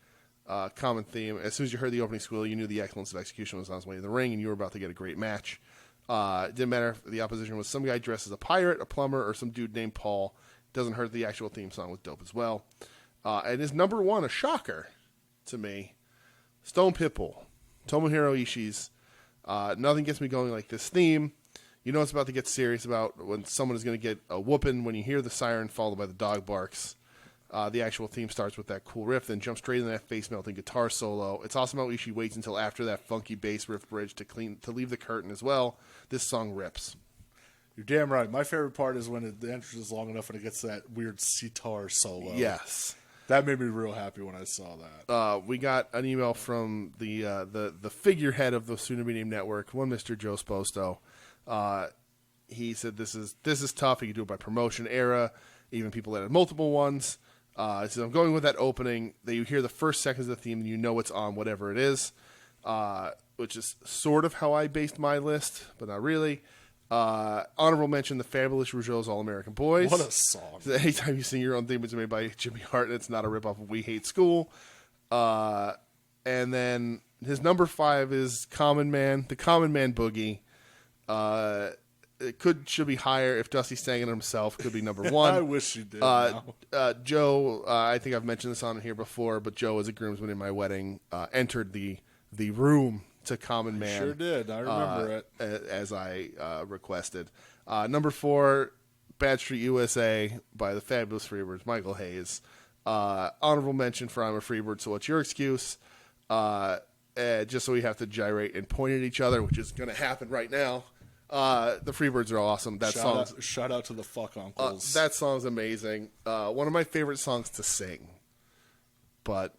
common theme. As soon as you heard the opening squeal, you knew the excellence of execution was on its way to the ring, and you were about to get a great match. It didn't matter if the opposition was some guy dressed as a pirate, a plumber, or some dude named Paul. Doesn't hurt the actual theme song was dope as well. And his number 1, a shocker to me, Stone Pitbull, Tomohiro Ishii's Nothing Gets Me Going Like This theme. You know it's about to get serious about when someone is going to get a whooping when you hear the siren followed by the dog barks. The actual theme starts with that cool riff, then jumps straight into that face-melting guitar solo. It's awesome how Ishii waits until after that funky bass riff bridge to leave the curtain as well. This song rips. You're damn right. My favorite part is when the entrance is long enough and it gets that weird sitar solo. Yes. That made me real happy when I saw that. We got an email from the figurehead of the soon-to-be-named network, one Mr. Joe Sposto. He said this is tough. You can do it by promotion era, even people that had multiple ones. He said, I'm going with that opening that you hear the first seconds of the theme and you know it's on whatever it is, which is sort of how I based my list, but not really. Honorable mention, the Fabulous Rougeau's All-American Boys. What a song. Anytime you sing your own theme, it's made by Jimmy Hart, and it's not a ripoff of We Hate School. And then his number 5 is Common Man, the Common Man Boogie. It should be higher if Dusty sang it himself. Could be number 1. I wish he did. Joe, I think I've mentioned this on here before, but Joe, as a groomsman in my wedding, entered the room to Common Man. Sure did. I remember it. As I requested. Number 4, Bad Street USA by the Fabulous Freebirds, Michael Hayes. Honorable mention for I'm a Freebird, so what's your excuse? Just so we have to gyrate and point at each other, which is going to happen right now. The Freebirds are awesome. Shout out to the fuck uncles. That song's amazing. One of my favorite songs to sing. But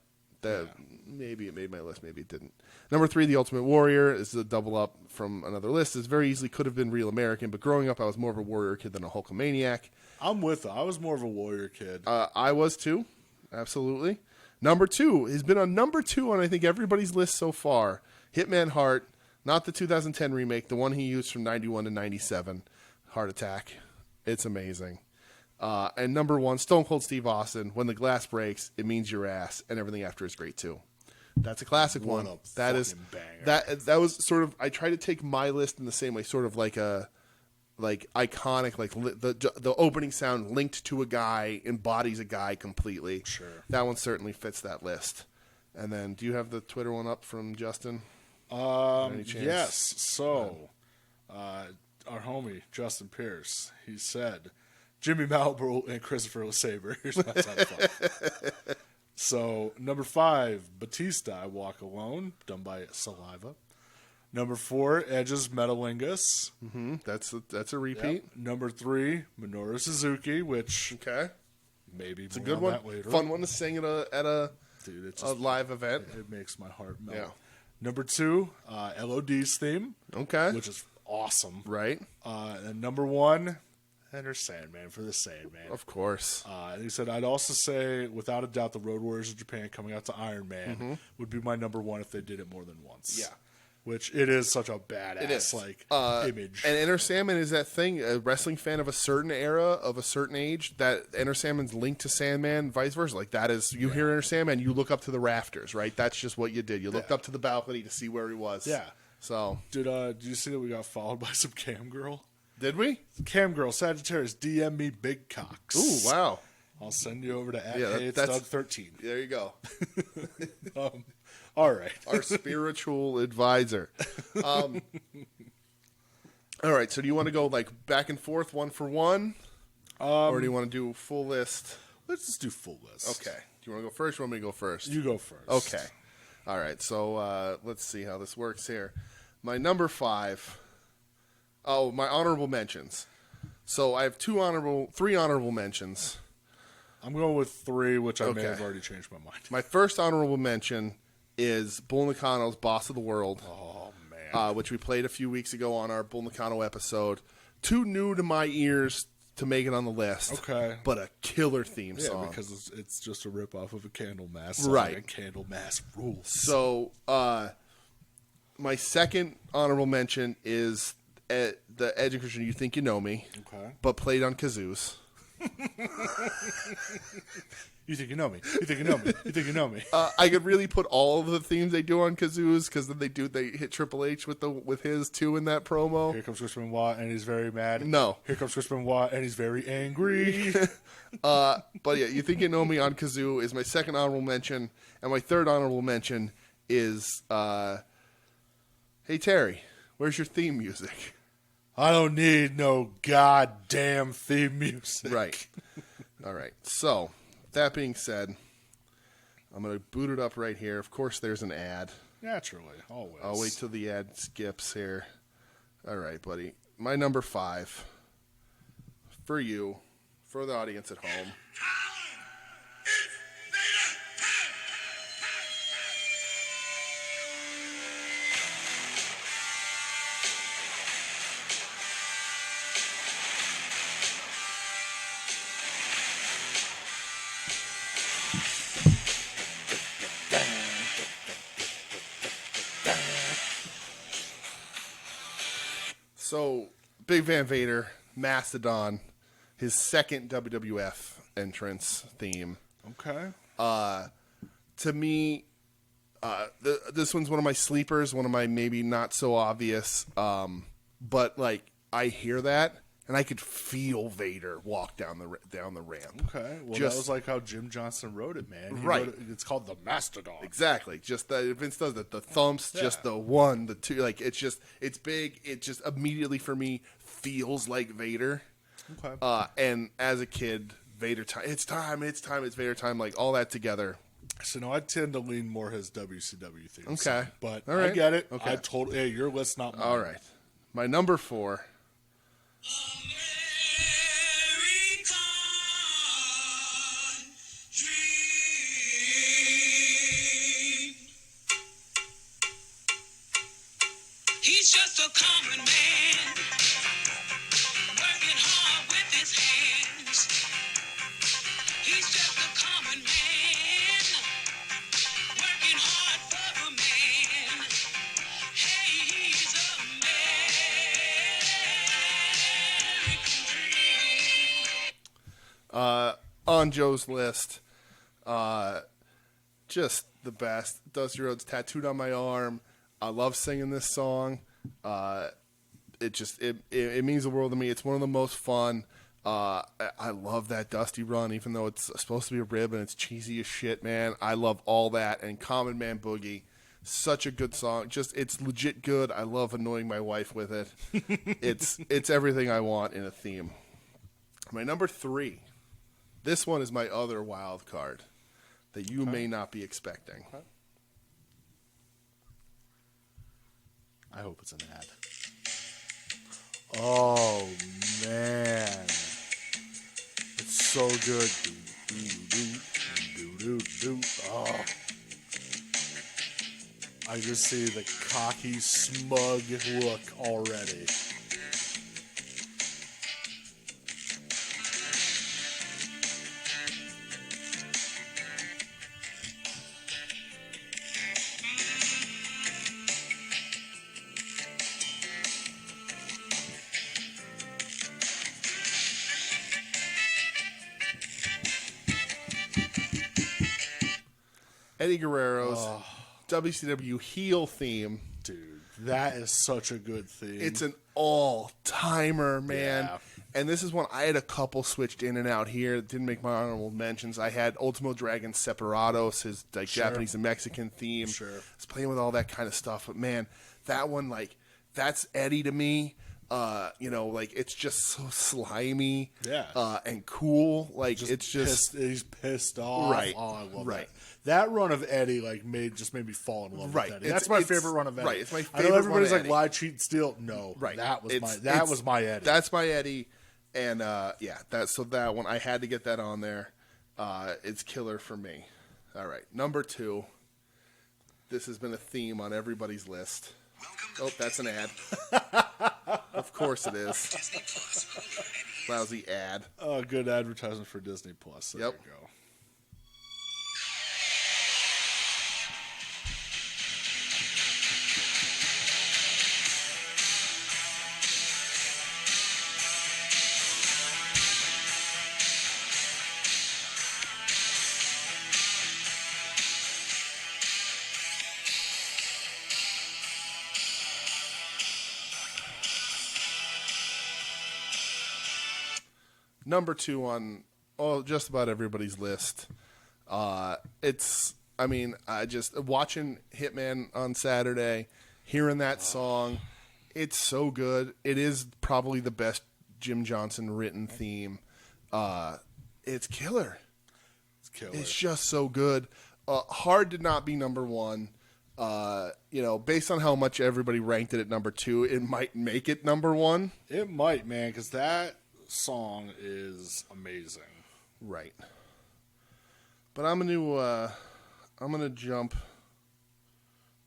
maybe it made my list, maybe it didn't. Number 3, The Ultimate Warrior. This is a double up from another list. This very easily could have been Real American, but growing up I was more of a Warrior kid than a Hulkamaniac. I'm with it. I was more of a Warrior kid. I was too. Absolutely. Number 2 has been on number 2 on I think everybody's list so far. Hitman Hart. Not the 2010 remake, the one he used from 91 to 97, Heart Attack. It's amazing. And number 1, Stone Cold Steve Austin, When the Glass Breaks, It Means Your Ass, and everything after is great too. That's a classic one. What a That is fucking banger. that was sort of. I try to take my list in the same way, sort of like a iconic, like the opening sound linked to a guy embodies a guy completely. Sure. That one certainly fits that list. And then, do you have the Twitter one up from Justin? Any chance? Yes. So, our homie Justin Pierce, he said, Jimmy Malbro and Christopher LeSabre. Here's my top 5. So, number 5, Batista, I Walk Alone, done by Saliva. Number 4, Edge's Metalingus. Mm-hmm. That's a repeat. Yep. Number 3, Minoru Suzuki, which Okay, maybe it's a good one. Fun one to sing at a Dude, it's a live event. It makes my heart melt. Yeah. Number 2, LOD's theme, Okay, which is awesome. right. And number 1, Enter Sandman for the Sandman. Of course. And he said, I'd also say, without a doubt, the Road Warriors of Japan coming out to Iron Man would be my number 1 if they did it more than once. Yeah. Which it is such a badass It is. image. And Enter Sandman is that thing, a wrestling fan of a certain era, of a certain age, that Enter Sandman's linked to Sandman, vice versa. Like, that is, you hear Enter Sandman, you look up to the rafters, right? That's just what you did. You looked up to the balcony to see where he was. Yeah. So. Did you see that we got followed by some cam girl? Did we? Cam girl, Sagittarius, DM me big cocks. Ooh, wow. I'll send you over to that's Doug 13. There you go. All right. Our spiritual advisor. All right, so do you want to go like back and forth, one for one? Or do you want to do full list? Let's just do full list. Okay. Do you want to go first or want me to go first? You go first. Okay. All right, so let's see how this works here. My number 5. Oh, my honorable mentions. So I have 3 honorable mentions. I'm going with 3, which I may Okay. have already changed my mind. My first honorable mention is Bull Nakano's Boss of the World. Oh, man. Which we played a few weeks ago on our Bull Nakano episode. Too new to my ears to make it on the list. Okay. But a killer theme Yeah, song. because it's just a ripoff of a Candlemass song. Right. And Candlemass rules. So, my second honorable mention is the Edge and Christian You Think You Know Me, Okay. but played on kazoos. You think you know me. You think you know me. You think you know me. I could really put all of the themes they do on kazoos, because then they hit Triple H with his too in that promo. Here comes Chris Benoit, and he's very mad. No. Here comes Chris Benoit, and he's very angry. But yeah, You Think You Know Me on kazoo is my second honorable mention, and my third honorable mention is Hey Terry, where's your theme music? I don't need no goddamn theme music. Right. All right. So, that being said, I'm going to boot it up right here. Of course, there's an ad. Naturally, always. I'll wait till the ad skips here. All right, buddy. My number 5 for you, for the audience at home. So, Big Van Vader, Mastodon, his second WWF entrance theme. Okay. To me, this one's one of my sleepers, one of my maybe not so obvious. But like, I hear that and I could feel Vader walk down the ramp. Okay. Well, that was like how Jim Johnson wrote it, man. He Right. wrote it, it's called the Mastodon. Exactly. Just the Vince does it. The thumps, just the 1, the 2. Like, it's big. It just immediately for me feels like Vader. Okay. And as a kid, Vader time. It's Vader time. Like all that together. So no, I tend to lean more his WCW theme. Okay. song, but All right. I get it. Okay. I totally. Hey, your list, not mine. All right. My number 4. He's just a common man, working hard with his hands. He's just a common man, working hard for a man. Hey, he's American dream. On Joe's list, just the best. Dusty Rhodes tattooed on my arm. I love singing this song. It means the world to me. It's one of the most fun. I love that Dusty run, even though it's supposed to be a rib and it's cheesy as shit, man. I love all that. And Common Man Boogie, such a good song. It's legit good. I love annoying my wife with it. It's everything I want in a theme. My number 3. This one is my other wild card that you may not be expecting. I hope it's an ad. Oh, man. It's so good. Oh. I just see the cocky, smug look already. Eddie Guerrero's WCW heel theme. Dude, that is such a good theme. It's an all-timer, man. Yeah. And this is one I had a couple switched in and out here that didn't make my honorable mentions. I had Ultimo Dragon Separados, his Japanese and Mexican theme. Sure. I was playing with all that kind of stuff. But, man, that one, that's Eddie to me. It's just so slimy and cool. He's pissed off. Right. Oh, I love right. That run of Eddie made me fall in love with Eddie. That's my favorite run of Eddie. Right, it's my favorite. I know everybody's run like of lie, cheat, and steal. No, right. That was my Eddie. That's my Eddie, and that one I had to get that on there. It's killer for me. All right, number 2. This has been a theme on everybody's list. Oh, that's an ad. Of course it is. Lousy ad. Oh, good advertisement for Disney Plus. There you go. Number 2 on just about everybody's list. I just watching Hitman on Saturday, hearing that song, it's so good. It is probably the best Jim Johnson written theme. It's killer. It's just so good. Hard to not be number 1. Based on how much everybody ranked it at number 2, it might make it number 1. It might, man, because that song is amazing. Right. But I'm gonna jump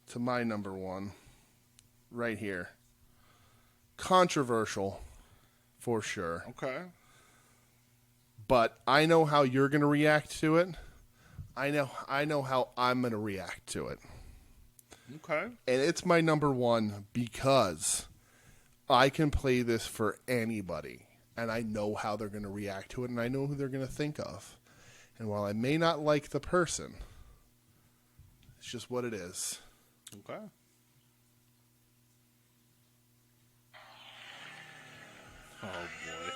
to my number 1 right here. Controversial for sure. Okay. But I know how you're gonna react to it. I know how I'm gonna react to it. Okay. And it's my number 1 because I can play this for anybody. And I know how they're going to react to it, and I know who they're going to think of. And while I may not like the person, it's just what it is. Okay. Oh, boy.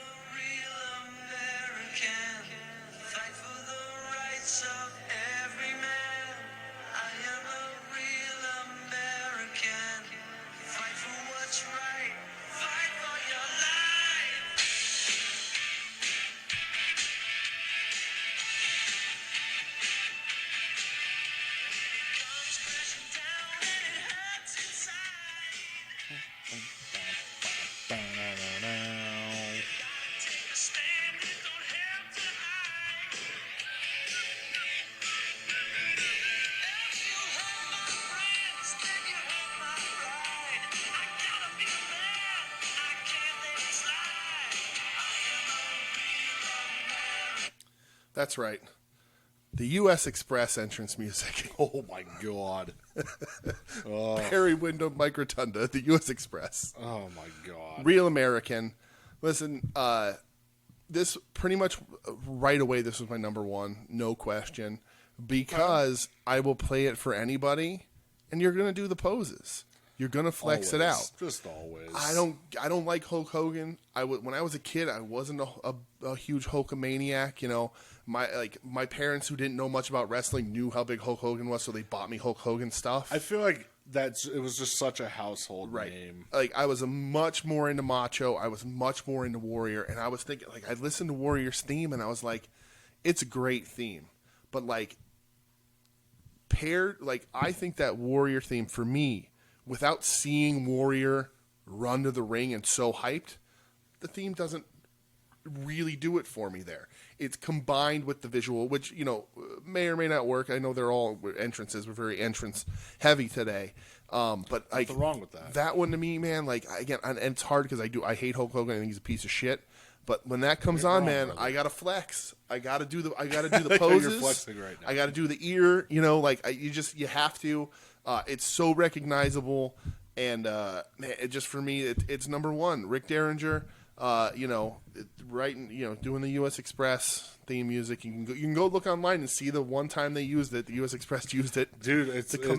That's right. The U.S. Express entrance music. Oh, my God. Perry Window Mike Rotunda, the U.S. Express. Oh, my God. Real American. Listen, this pretty much right away, this was my number 1, no question. because I will play it for anybody, and you're gonna do the poses. You're gonna flex it out. Just always. I don't like Hulk Hogan. When I was a kid, I wasn't a huge Hulkamaniac. You know, my parents who didn't know much about wrestling knew how big Hulk Hogan was, so they bought me Hulk Hogan stuff. I feel like it was just such a household name. Like I was much more into Macho. I was much more into Warrior, and I was thinking like I listened to Warrior's theme, and I was like, it's a great theme, but like I think that Warrior theme for me, without seeing Warrior run to the ring and so hyped, the theme doesn't really do it for me there. It's combined with the visual, which, you know, may or may not work. I know they're all entrances. We're very entrance heavy today. But nothing wrong with that. That one to me, man, like, again, and it's hard because I hate Hulk Hogan. I think he's a piece of shit. But when that comes on, man, I gotta flex. I gotta do the poses. You're flexing right now. I gotta do the ear. You know, like you have to. It's so recognizable, and man, it just for me, it's number one. Rick Derringer, you know, doing the U.S. Express theme music. You can go look online and see the one time they used it. The U.S. Express used it, dude.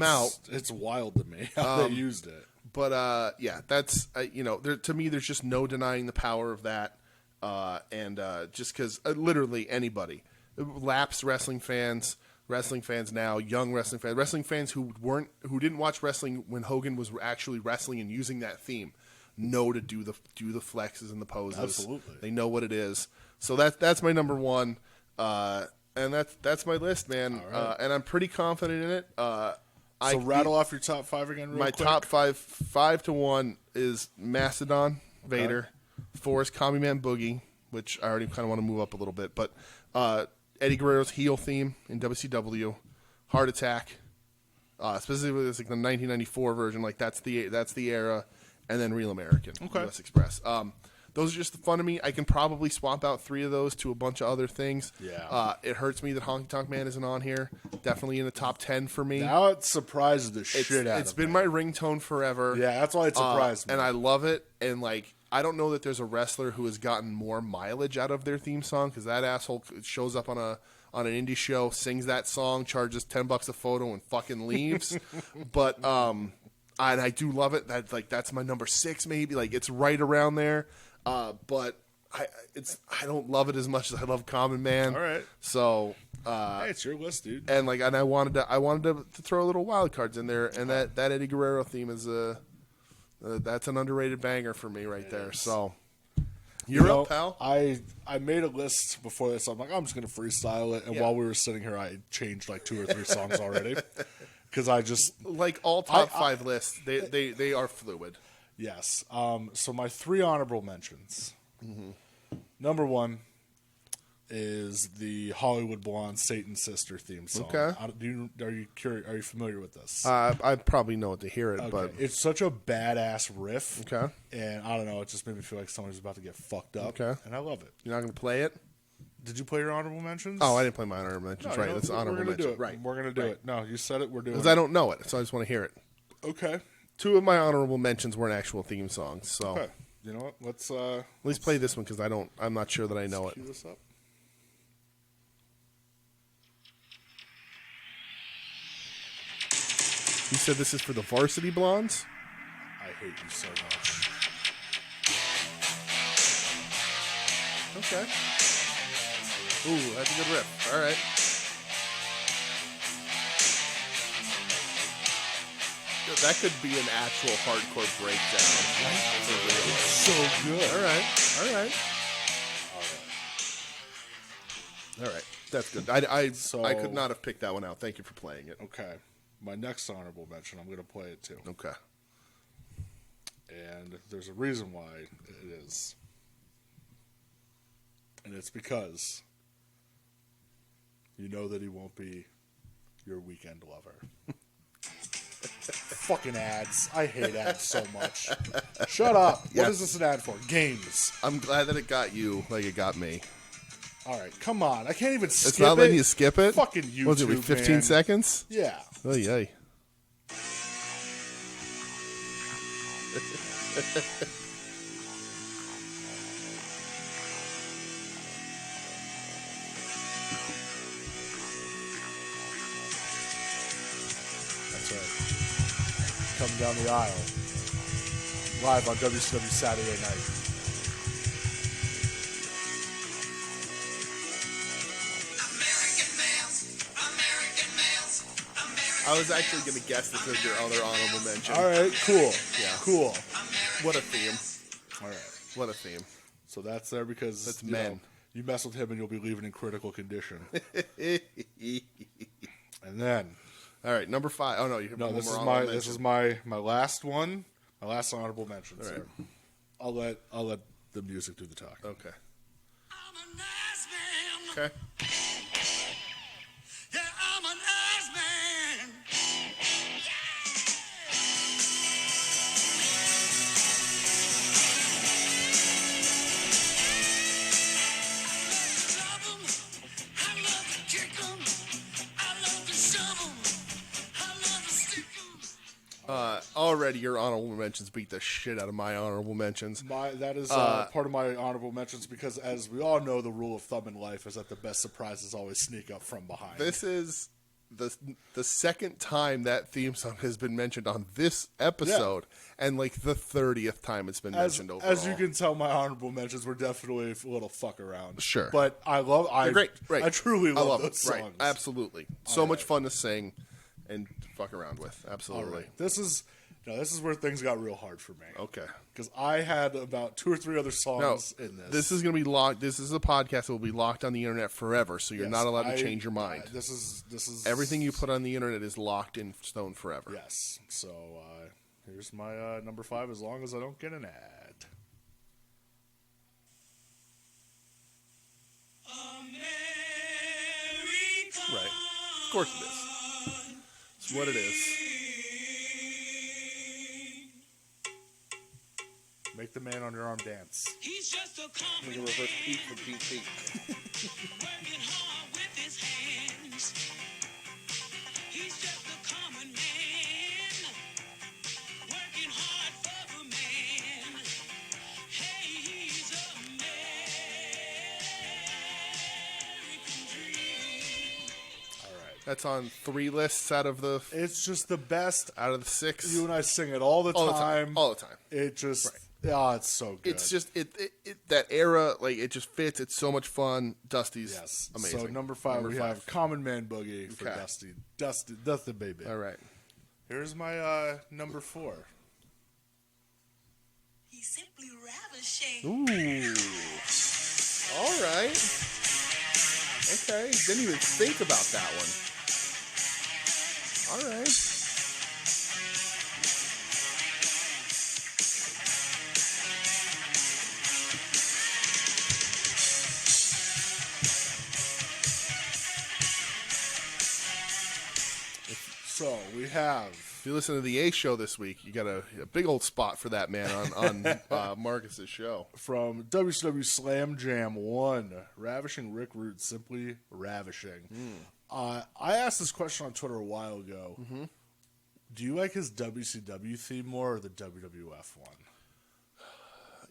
Out. It's wild to me how they used it. But yeah, that's you know, to me, there's just no denying the power of that. And just because literally anybody, lapsed wrestling fans now, young wrestling fans who didn't watch wrestling when Hogan was actually wrestling and using that theme, know to do the flexes and the poses. Absolutely, they know what it is. So that's my number one, and that's my list, man. Right. And I'm pretty confident in it. So rattle off your top five again, real quick. My top five to one is Mastodon, Vader. 4 is Commie Man Boogie, which I already kind of want to move up a little bit. But Eddie Guerrero's heel theme in WCW, Heart Attack, specifically it's like the 1994 version. Like that's the era, and then Real American, US Express. Those are just fun to me. I can probably swap out 3 of those to a bunch of other things. Yeah. It hurts me that Honky Tonk Man isn't on here. Definitely in the top 10 for me. Now it surprises the shit out of me. It's been my ringtone forever. Yeah, that's why it surprised me. And I love it. And like, I don't know that there's a wrestler who has gotten more mileage out of their theme song, because that asshole shows up on an indie show, sings that song, charges $10 a photo, and fucking leaves. But and I do love it. That's my number 6, maybe. Like it's right around there. But I don't love it as much as I love Common Man. All right. So hey, it's your list, dude. And like, I wanted to throw little wild cards in there, and that Eddie Guerrero theme is that's an underrated banger for me right there. So you're up, pal. I made a list before this. I'm like, I'm just gonna freestyle it. And while we were sitting here, I changed like 2 or 3 songs already because I just like all top 5 lists. They are fluid. Yes. So my 3 honorable mentions. Mm-hmm. Number 1 is the Hollywood Blonde Satan's Sister theme song. Okay. Are you familiar with this? I probably know it to hear it, okay. but it's such a badass riff. Okay. And I don't know, it just made me feel like somebody's about to get fucked up. Okay. And I love it. You're not going to play it? Did you play your honorable mentions? Oh, I didn't play my honorable mentions. No, right, that's honorable mentions. Right. We're going to do it. No, you said it. We're doing it. Because I don't know it, so I just want to hear it. Okay. 2 of my honorable mentions weren't actual theme songs. So okay. You know what? Let's at least play this one because I'm not sure that I know it. Cue this up. You said this is for the Varsity Blondes? I hate you so much. Okay. Ooh, that's a good riff. All right. That could be an actual hardcore breakdown. It's so good. All right. That's good. I could not have picked that one out. Thank you for playing it. Okay. My next honorable mention, I'm going to play it too. Okay. And there's a reason why it is. And it's because you know that he won't be your weekend lover. Fucking ads. I hate ads so much. Shut up. Yes. What is this an ad for? Games. I'm glad that it got you like it got me. All right, come on. I can't even skip it. It's not letting you skip it? Fucking YouTube, what was it, 15 man. seconds? Yeah. Oh, yay. walking down the aisle. Live on WCW Saturday night. I was actually going to guess this as your other honorable mention. All right, cool. Yeah. Cool. What a theme. All right. What a theme. So that's there because That's you men. know, you mess with him and you'll be leaving in critical condition. And then, All right, number 5. Oh, no, you have no, one this more is honorable my this mention. is my last one, my last honorable mention. All right. So I'll let the music do the talk. Okay. I'm a nice man. Okay. Yeah, I'm a nice man. I love to love 'em. I love to kick 'em. I love to shove 'em. I love to stick 'em. Already your honorable mentions beat the shit out of my honorable mentions. That is part of my honorable mentions because, as we all know, the rule of thumb in life is that the best surprises always sneak up from behind. This is the second time that theme song has been mentioned on this episode, and like the 30th time it's been mentioned overall. As you can tell, my honorable mentions were definitely a little fuck around. Sure. But They're great. Right. I truly love them. those songs. Right. Absolutely. So much fun to sing and fuck around with. All Absolutely. right. This is where things got real hard for me. Okay. Because I had about 2 or 3 other songs in this. This is going to be locked. This is a podcast that will be locked on the internet forever, so you're Yes, not allowed to change your mind. This is Everything you put on the internet is locked in stone forever. Yes. So here's my number 5. As long as I don't get an ad. Right. Of course it is. It's what it is. Make the man on your arm dance. He's just a common Like a reverse beat for Pete Pete. working hard with his hands. He's just a common man, working hard for the man. Hey, he's a American dream. All right. That's on 3 lists out of the It's just the best. 6. You and I sing it all the All the time. time. All the time. It just, Right. It's so good. It's just it that era, like it just fits. It's so much fun. Dusty's yes. amazing. So number 5, we have Common Man Boogie for Okay. Dusty baby. All right. Here's my number 4. He's simply ravishing. Ooh. All right. Okay. Didn't even think about that one. All right. So we have If you listen to the A show this week, you got a big old spot for that man on Marcus's show. from WCW Slam Jam 1, Ravishing Rick Rude, simply ravishing. I asked this question on Twitter a while ago. Do you like his WCW theme more or the WWF one?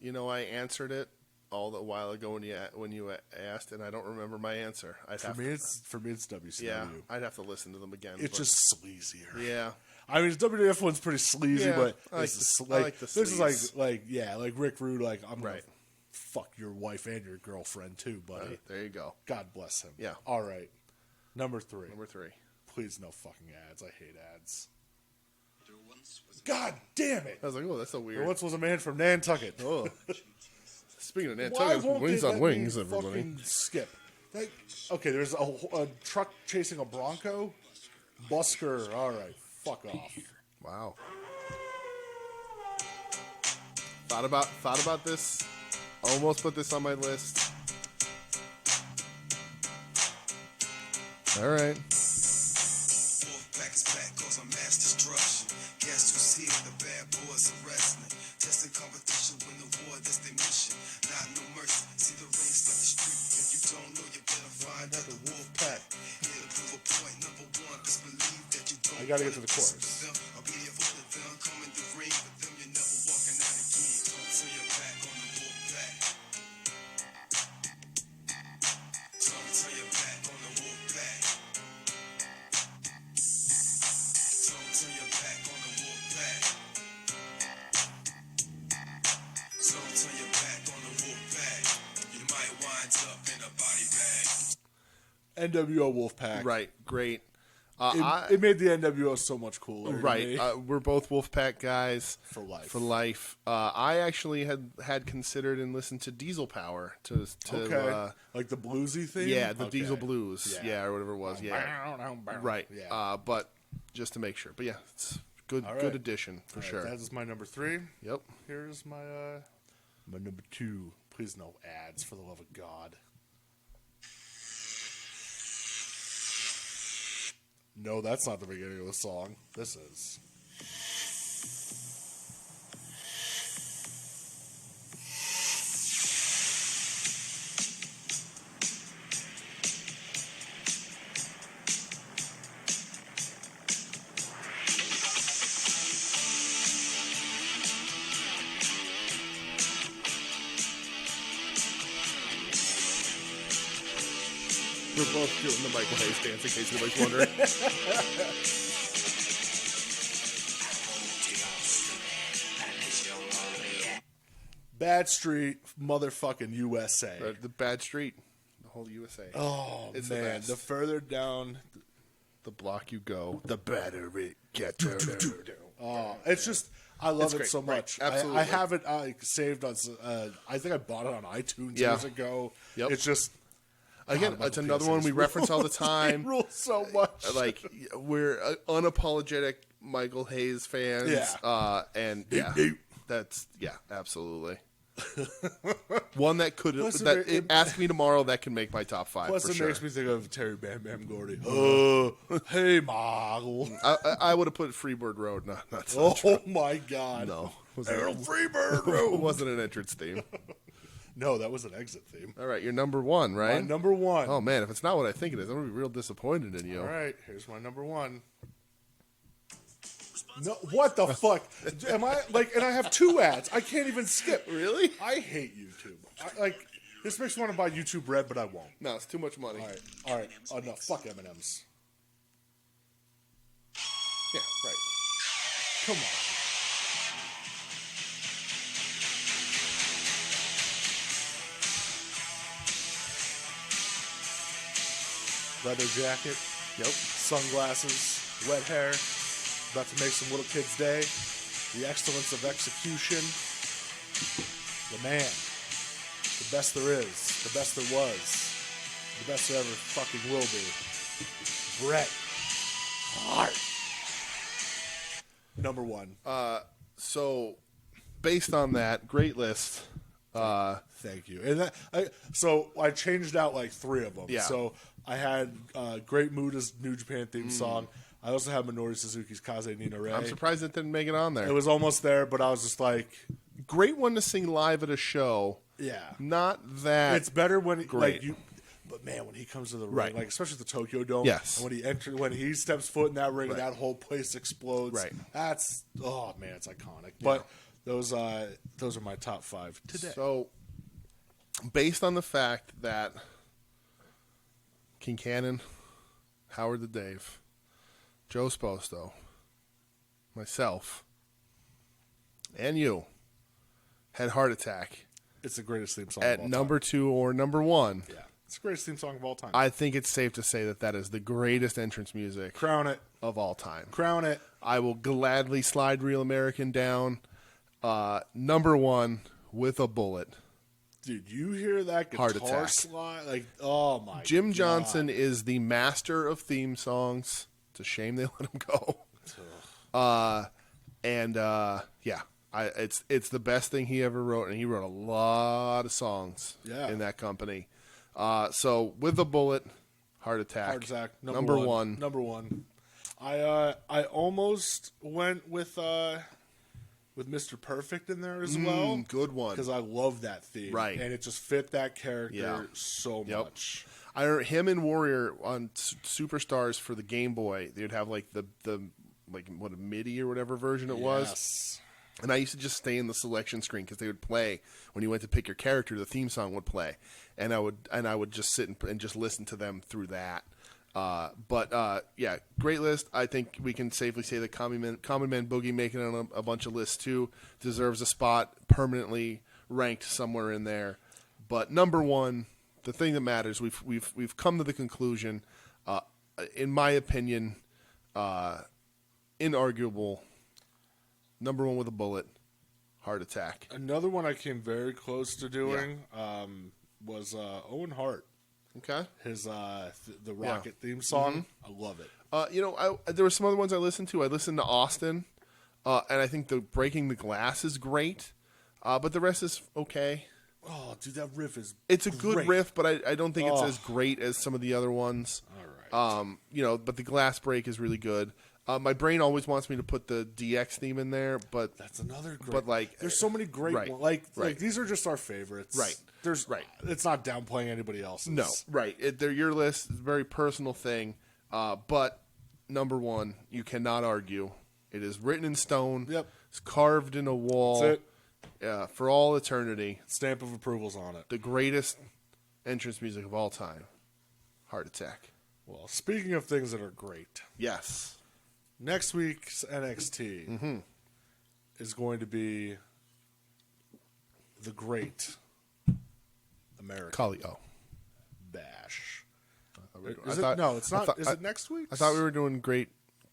You know, I answered it all the while ago when you asked, and I don't remember my answer. For me, it's WCW. yeah, I'd have to listen to them again. It's but- just sleazier. yeah. I mean, his WWF one's pretty sleazy, Yeah, but I like this is the- I like the this is sleaze. like Rick Rude. Like I'm gonna Right. fuck your wife and your girlfriend too, buddy. There you go. God bless him. Yeah. All right. Number 3. Number 3. Please, no fucking ads. I hate ads. God damn it! I was like, oh, that's so There weird. once was a man from Nantucket. Oh. Speaking of Why Nantucket, won't wings they on let wings, me everybody. fucking skip? Okay, there's a truck chasing a Bronco. Busker. All right, fuck off. Wow. Thought about this. Almost put this on my list. All right. Wolfpack is back, cause I'm mass destruction. Guess who's here? The bad boys of wrestling. Testing competition, win the war, that's their mission. Not no mercy, see the race like the street. If you don't know, you better find out the Wolfpack. Here to prove a point, number 1, just believe that you don't. I gotta get to the chorus. I'll be here for them, come in the ring with them, you're never walking out again. Don't turn your back on the Wolfpack. Don't turn your back on the Wolfpack. Don't turn your back on the Wolfpack. NWO Wolfpack. Right, great. It made the NWO so much cooler. to Right, me. we're both Wolfpack guys For life. For life. I actually had considered and listened to Diesel Power to Okay. Like the bluesy thing? yeah, the Okay. Diesel Blues, Yeah. or whatever it was, yeah, right. Yeah. But just to make sure, but yeah, it's good, All right. good addition for All right, sure. That is my number 3. Yep. Here's my number 2. Please no ads, for the love of God. No, that's not the beginning of the song. This is. We're both doing the Michael Hayes dance in case anybody's wondering. Bad Street, motherfucking USA. The Bad Street, the whole USA. Oh, It's the man. best. The further down. The block you go, the better it gets. Oh, it's just. I love It's it great. so Right. much. Absolutely. I have it saved on. I think I bought it on iTunes Yeah. years ago. Yep. It's just. Again, God, it's Michael another P.S. one we rules. reference all the They time. rule so much. Like we're unapologetic Michael Hayes fans. Yeah. And Deep, yeah, deep. that's absolutely. One that could Plus, ask me tomorrow that can make my top 5 Plus, for it sure. makes me think of Terry Bam Bam Gordy. Hey, Michael. I would have put Freebird Road. No, that's not Oh my God. No, Harold Freebird it Road. wasn't an entrance theme. No, that was an exit theme. All right, you're number 1, right? My number 1. Oh man, if it's not what I think it is, I'm gonna be real disappointed in you. All right, here's my number 1. No, what the fuck? Am I like? And I have 2 ads. I can't even skip. Really? I hate YouTube. This makes me want to buy YouTube Red, but I won't. No, it's too much money. All right. Oh no, fuck M&M's. Yeah, right. Come on. Leather jacket. Yep. Sunglasses. Wet hair. About to make some little kid's day. The excellence of execution. The man. The best there is. The best there was. The best there ever fucking will be. Bret Hart. Number 1. So, based on that, great list. Thank you. And so I changed out like 3 of them. Yeah. So I had Great Mood as New Japan theme song. I also had Minoru Suzuki's Kaze Nina Ray. I'm surprised it didn't make it on there. It was almost there, but I was just like, Great one to sing live at a show. yeah. Not that. It's better when great. but man, when he comes to the ring, Right. like especially the Tokyo Dome, Yes. and when he steps foot in that ring, Right. that whole place explodes. Right. That's it's iconic. But those are my top 5 today. So, based on the fact that King Cannon, Howard the Dave, Joe Sposto, myself, and you had Heart Attack It's the greatest theme song of at all number time. 2 or number 1, Yeah, it's the greatest theme song of all time. I think it's safe to say that that is the greatest entrance music Crown it. of all time. Crown it. I will gladly slide Real American down. Number 1 with a bullet. Dude, you hear that Heart guitar Attack. slide? Like, oh my Jim God. Johnson is the master of theme songs. It's a shame they let him go. It's the best thing he ever wrote, and he wrote a lot of songs in that company. So with a bullet, Heart Attack. Heart Attack. Number one. Number 1. I almost went with Mr. Perfect in there as well. Good one. Because I love that theme. Right. And it just fit that character Yeah. so Yep. much. I remember him and Warrior on Superstars for the Game Boy. They'd have like the like what a MIDI or whatever version it was. Yes. And I used to just stay in the selection screen because they would play when you went to pick your character. The theme song would play, and I would just sit and just listen to them through that. Yeah, great list. I think we can safely say that Common Man Boogie, making it on a bunch of lists too, deserves a spot permanently ranked somewhere in there. But number 1, the thing that matters. We've come to the conclusion, in my opinion, inarguable. Number one with a bullet, Heart Attack. Another one I came very close to doing was Owen Hart. Okay. His the Rocket theme song. I love it. There were some other ones I listened to. I listened to Austin, and I think the Breaking the Glass is great, but the rest is okay. Oh, dude, that riff is It's a good great. riff, but I don't think it's as great as some of the other ones. All right. But the Glass Break is really good. My brain always wants me to put the DX theme in there, but That's another great. But, like, there's so many great right, ones. Like right. these are just our favorites. Right. It's not downplaying anybody else's. no, right. They're your list. It's a very personal thing. But number one, you cannot argue. It is written in stone. Yep. It's carved in a wall. That's For all eternity. Stamp of approval's on it. The greatest entrance music of all time. Heart Attack. Well, speaking of things that are great, Yes. next week's NXT is going to be the Great American Kali. Oh. Bash. I Is thought- no, it's I not. thought- Is it next week? I thought we were doing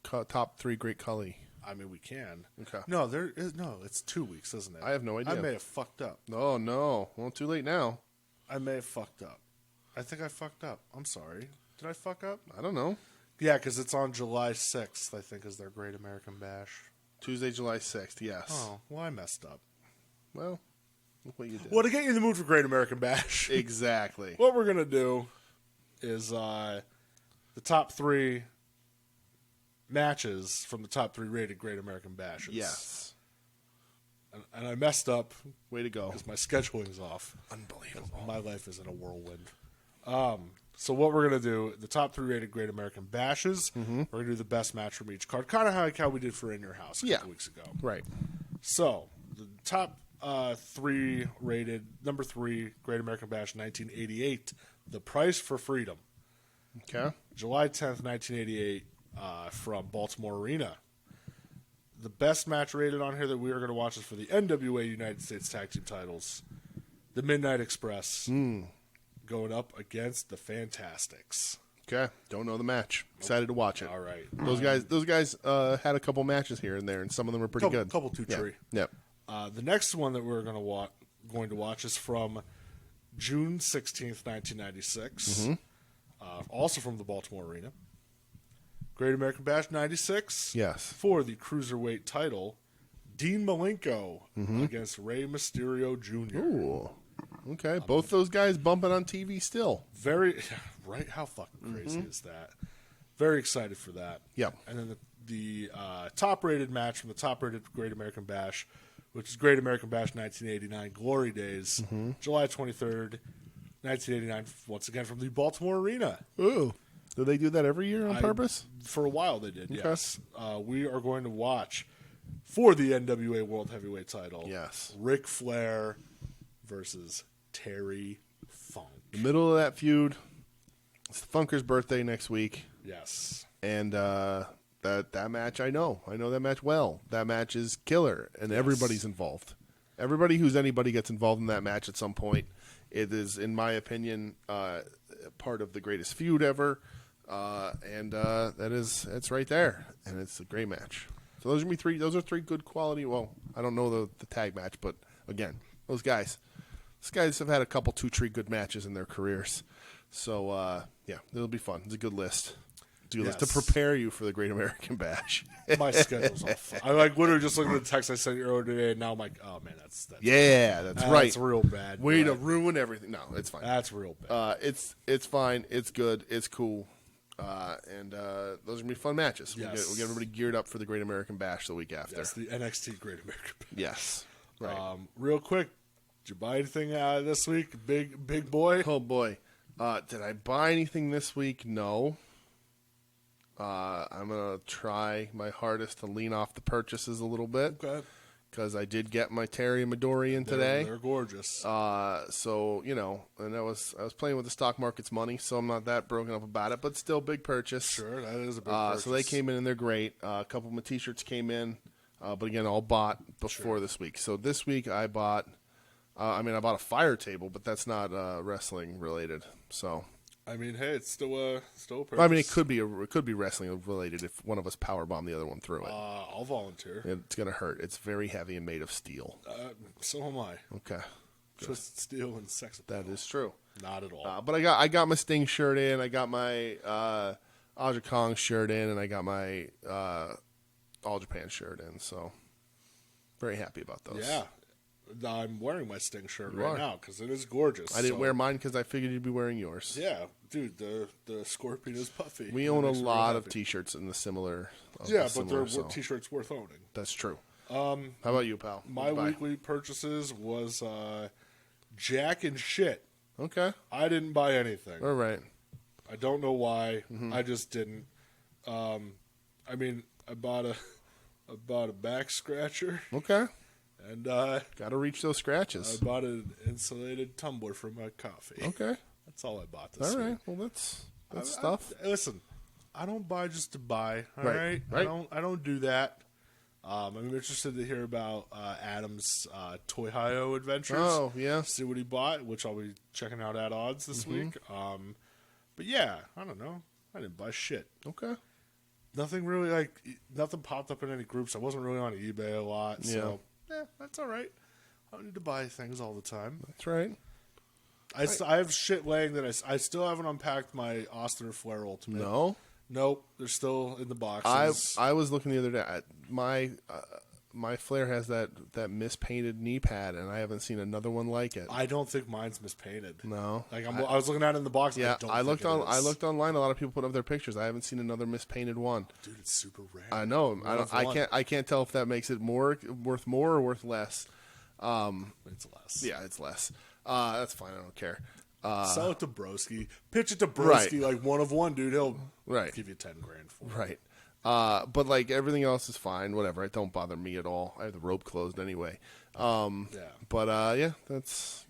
top 3 Great Kali. I mean, we can. Okay. No, there is no. It's 2 weeks, isn't it? I have no idea. I may have fucked up. Oh, no. Well, too late now. I may have fucked up. I think I fucked up. I'm sorry. Did I fuck up? I don't know. Yeah, because it's on July 6th, I think, is their Great American Bash. Tuesday, July 6th, yes. Oh, well, I messed up. Well, look what you did. Well, to get you in the mood for Great American Bash, Exactly. what we're going to do is the top 3 matches from the top 3 rated Great American Bashes. Yes. And I messed up Way to go. because my scheduling's off. Unbelievable. My life is in a whirlwind. So what we're going to do, the top 3 rated Great American Bashes, we're going to do the best match from each card, kind of like how we did for In Your House a couple weeks ago. Right. So, the top 3 rated, number 3, Great American Bash 1988, The Price for Freedom. Okay. July 10th, 1988, from Baltimore Arena. The best match rated on here that we are going to watch is for the NWA United States Tag Team titles. The Midnight Express going up against the Fantastics. Okay. Don't know the match. Excited to watch it. All right. Those guys had a couple matches here and there, and some of them were pretty good. Couple two tree. Yep. The next one that we're going to watch is from June 16th, 1996. Also from the Baltimore Arena. Great American Bash 96. Yes. For the Cruiserweight title, Dean Malenko against Rey Mysterio Jr. Ooh. Okay. Both those guys bumping on TV still. Very, right? How fucking crazy is that? Very excited for that. Yep. And then the top-rated match from the top-rated Great American Bash, which is Great American Bash 1989 Glory Days, July 23rd, 1989, once again from the Baltimore Arena. Ooh. Do they do that every year on purpose? For a while they did, yes. We are going to watch, for the NWA World Heavyweight title, Yes. Ric Flair versus Terry Funk. The middle of that feud. It's the Funker's birthday next week. Yes. And that match, I know that match well. That match is killer, and everybody's involved. Everybody who's anybody gets involved in that match at some point. It is, in my opinion, part of the greatest feud ever, and it's right there, and it's a great match. So those are three good quality. Well, I don't know the tag match, but again, these guys have had a couple 2-3 good matches in their careers. So yeah, it'll be fun. It's a good list. Yes. To prepare you for the Great American Bash. My schedule's off. I literally just looked at the text I sent you earlier today, and now I'm like, oh man, that's Yeah, that's right. That's real bad. Way to but ruin everything. No, it's fine. That's real bad. It's fine. It's good. It's cool. And those are gonna be fun matches. Yes. We'll get everybody geared up for the Great American Bash the week after. That's the NXT Great American Bash. Yes. Right. Real quick, did you buy anything this week, big boy? Oh boy. Did I buy anything this week? No. I'm gonna try my hardest to lean off the purchases a little bit. Okay. Because I did get my Terry Midori in today. They're gorgeous. So and I was playing with the stock market's money, so I'm not that broken up about it, but still big purchase. Sure, that is a big purchase. So they came in and they're great. A couple of my T-shirts came in, but again, all bought before this week. So this week I bought I mean, I bought a fire table, but that's not wrestling related. So, I mean, hey, it's still a purchase. I mean, it could be wrestling related if one of us powerbomb the other one through it. I'll volunteer. It's gonna hurt. It's very heavy and made of steel. So am I. Okay, Twisted Steel and sex appeal. that is true. Not at all. But I got my Sting shirt in. I got my Aja Kong shirt in, and I got my All Japan shirt in. So, very happy about those. Yeah. I'm wearing my Sting shirt You right are. now because it is gorgeous. I didn't so- wear mine because I figured you'd be wearing yours. Yeah, dude, the Scorpion is puffy. We It own a makes me lot of happy. T-shirts in the similar. Yeah, but similar, they're so. T-shirts worth owning. That's true. How about you, pal? My What'd you buy? weekly purchases was jack and shit. Okay. I didn't buy anything. All right. I don't know why. Mm-hmm. I just didn't. I mean, I bought a back scratcher, Okay. and I Got to reach those scratches. bought an insulated tumbler for my coffee. Okay. That's all I bought this All week. right. Well, that's stuff. Listen, I don't buy just to buy. All Right, right. right. I don't do that. I'm interested to hear about Adam's Toy-Hio adventures. Oh, yeah. See what he bought, which I'll be checking out at odds this Mm-hmm. week. But yeah, I don't know. I didn't buy shit. Okay. Nothing really nothing popped up in any groups. I wasn't really on eBay a lot, so that's all right. I don't need to buy things all the time. That's right. I have shit laying that I still haven't unpacked my Austin Flair Ultimate. No. Nope, they're still in the boxes. I was looking the other day. My Flair has that mispainted knee pad, and I haven't seen another one like it. I don't think mine's mispainted. No. Like I was looking at it in the box. Yeah, I looked I looked online. A lot of people put up their pictures. I haven't seen another mispainted one. Dude, it's super rare. I know. Love one. I can't tell if that makes it worth more or worth less. It's less. Yeah, it's less. That's fine. I don't care. Sell it to Broski. Pitch it to Right. Broski like one of one, dude. He'll Right. give you $10,000 for it. Right. But like everything else is fine. Whatever. It don't bother me at all. I have the rope closed anyway. Yeah. But yeah, that's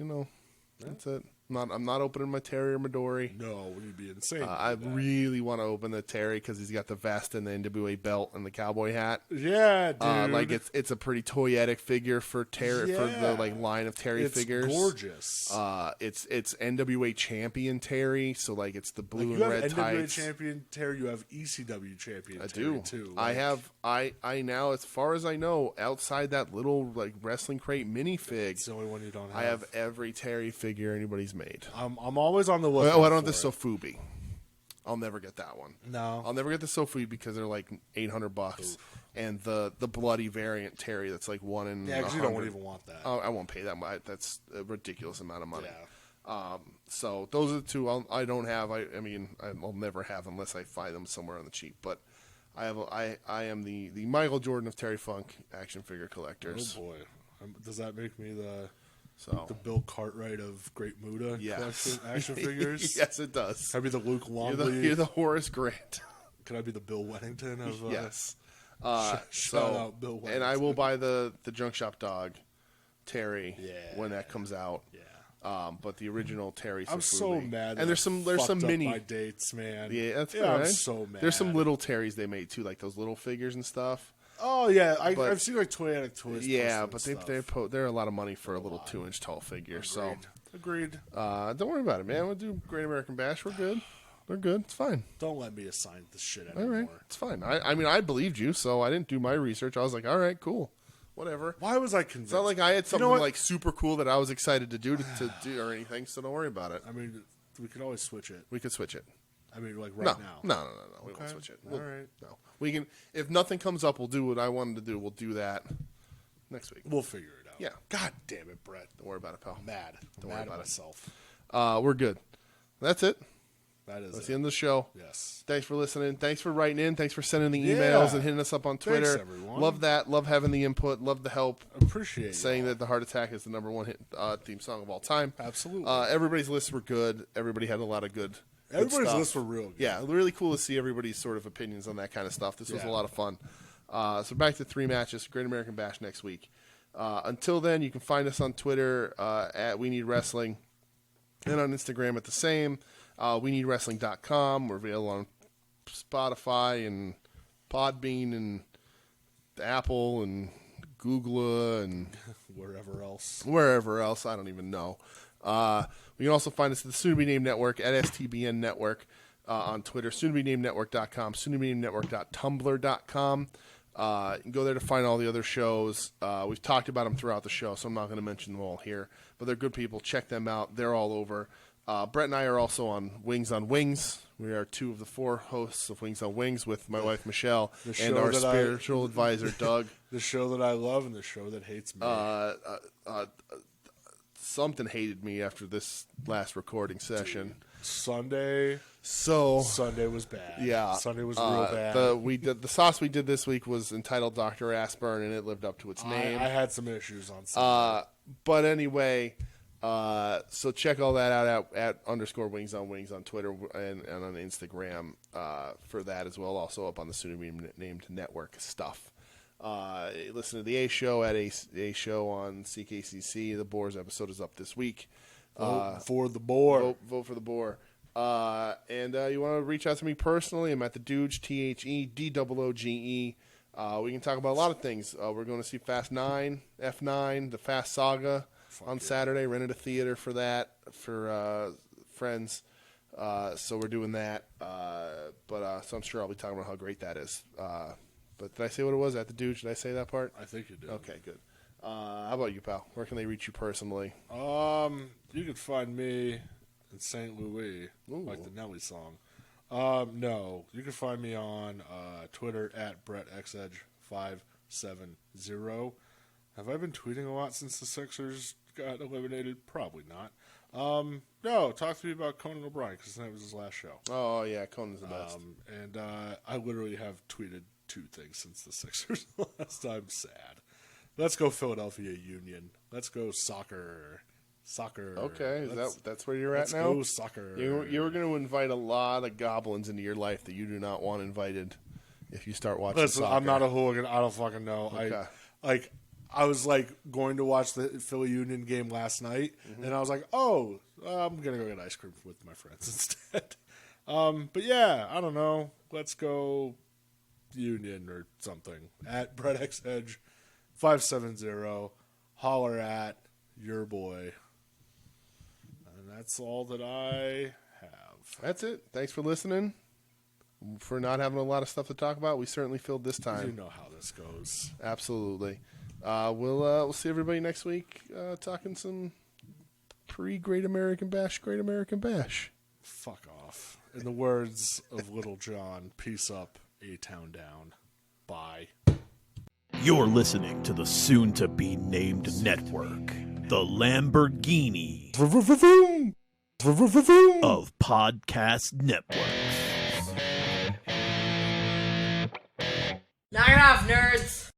that's it. I'm not opening my Terry or Midori. No, you'd be insane. I really want to open the Terry because he's got the vest and the NWA belt and the cowboy hat. yeah, dude. Like it's a pretty toyetic figure for Terry for the Yeah. like line of Terry it's figures. gorgeous. It's NWA champion Terry, so like it's the blue you and have red NWA tights. champion Terry. You have ECW champion I Terry do. too. I now, as far as I know, outside that little like wrestling crate minifig, It's the only one you don't have. I have every Terry figure anybody's made. I'm always on the lookout. Oh, I don't have the for it. Sofubi. I'll never get that one. No. I'll never get the Sofubi because they're like $800, and the bloody variant Terry that's like one in. Yeah, because you don't 100. even want that. I won't pay that much. That's a ridiculous amount of money. Yeah. So those are the two I don't have. I mean, I'll never have unless I find them somewhere on the cheap. But I am the Michael Jordan of Terry Funk action figure collectors. Oh boy, does that make me the So Bill Cartwright of Great Muda yes, collection action figures? yes, it does. Could I be the Luke You're Longley? the Horace Grant. Could I be the Bill Wennington of? Yes. Shout out Bill Wennington. And I will buy the Junk Shop Dog Terry Yeah. when that comes out. Yeah. But the original Terry. I'm so Safuli. mad. And there's some mini. my dates, man. Yeah, that's yeah. all I'm right. so mad. There's some little Terrys they made too, like those little figures and stuff. Oh yeah, but- I've seen like Toyetic Toys. Yeah, posting but stuff. they're a lot of money for a little 2-inch tall figure. So Agreed. don't worry about it, man. We'll do Great American Bash. We're good. We're good. It's fine. Don't let me assign this shit All anymore. right, it's fine. I mean, I believed you, so I didn't do my research. I was like, all right, cool, whatever. Why was I convinced? It's not like I had something what? like super cool that I was excited to do or anything. So don't worry about it. I mean, we could always switch it. We could switch it. I mean, like No, right now. no. We won't Okay. switch it. All right. No, we can. If nothing comes up, we'll do what I wanted to do. We'll do that next week. We'll figure it out. Yeah. God damn it, Brett. Don't worry about it, pal. I'm mad. Don't mad worry at about it. myself. We're good. That's it. That is That's it. the end of the show. Yes. Thanks for listening. Thanks for writing in. Thanks for sending the Yeah. emails and hitting us up on Twitter. Thanks, everyone. Love that. Love having the input. Love the help. Appreciate Saying y'all. that the Heart Attack is the #1 hit theme song of all time. Absolutely. Everybody's lists were good. Everybody had a lot of good. Everybody's stuff. lists were real good. Yeah, really cool to see everybody's sort of opinions on that kind of stuff. This was a Yeah. lot of fun. So back to 3 matches. Great American Bash next week. Until then, you can find us on Twitter at We Need Wrestling and on Instagram at the same. WeNeedWrestling.com. We're available on Spotify and Podbean and Apple and Google and wherever else. I don't even know. You can also find us at the soon-to-be-named network at STBN Network on Twitter, soon-to-be-named-network.com, soon-to-be-named-network.tumblr.com. You can go there to find all the other shows. We've talked about them throughout the show, so I'm not going to mention them all here. But they're good people. Check them out. They're all over. Brett and I are also on Wings on Wings. We are 2 of the 4 hosts of Wings on Wings with my wife, Michelle, and our spiritual advisor, Doug. The show that I love and the show that hates me. Something hated me after this last recording session. Sunday was bad. Yeah. Sunday was real bad. The sauce we did this week was entitled Dr. Aspern, and it lived up to its name. I had some issues on Sunday. But anyway, so check all that out at _Wings on Wings on Twitter and on Instagram for that as well. Also up on the soon-to-be-named network stuff. Listen to the A Show at A Show on CKCC. The Boars episode is up this week. Vote for the Boar. Vote for the Boar. And you want to reach out to me personally, I'm at the Dooge, THEDOOGE. We can talk about a lot of things. We're going to see Fast 9, F9, the Fast Saga on Saturday. Rented a theater for that for friends. So we're doing that. So I'm sure I'll be talking about how great that is. But did I say what it was at the Dooge? Did I say that part? I think you did. Okay, good. How about you, pal? Where can they reach you personally? You can find me in St. Louis, like the Nelly song. No, you can find me on Twitter at BrettXEdge570. Have I been tweeting a lot since the Sixers got eliminated? Probably not. No, talk to me about Conan O'Brien, because that was his last show. Oh, yeah, Conan's the best. And I literally have tweeted 2 things since the Sixers last time. Sad. Let's go Philadelphia Union. Let's go soccer. Okay, that's where you're at now? Let's go soccer. You're going to invite a lot of goblins into your life that you do not want invited if you start watching Listen, soccer. I'm not a hooligan. I don't fucking know. Okay. I was going to watch the Philly Union game last night, and I was like, oh, I'm going to go get ice cream with my friends instead. But yeah, I don't know. Let's go Union or something. At BrettXEdge570. Holler at your boy. And that's all that I have. That's it. Thanks for listening. For not having a lot of stuff to talk about, we certainly filled this time. You know how this goes. Absolutely. We'll see everybody next week talking some pre-Great American Bash, Great American Bash. Fuck off. In the words of Little John, peace up, A-Town down. Bye. You're listening to the soon-to-be-named network, the Lamborghini of podcast networks. Knock it off, nerds!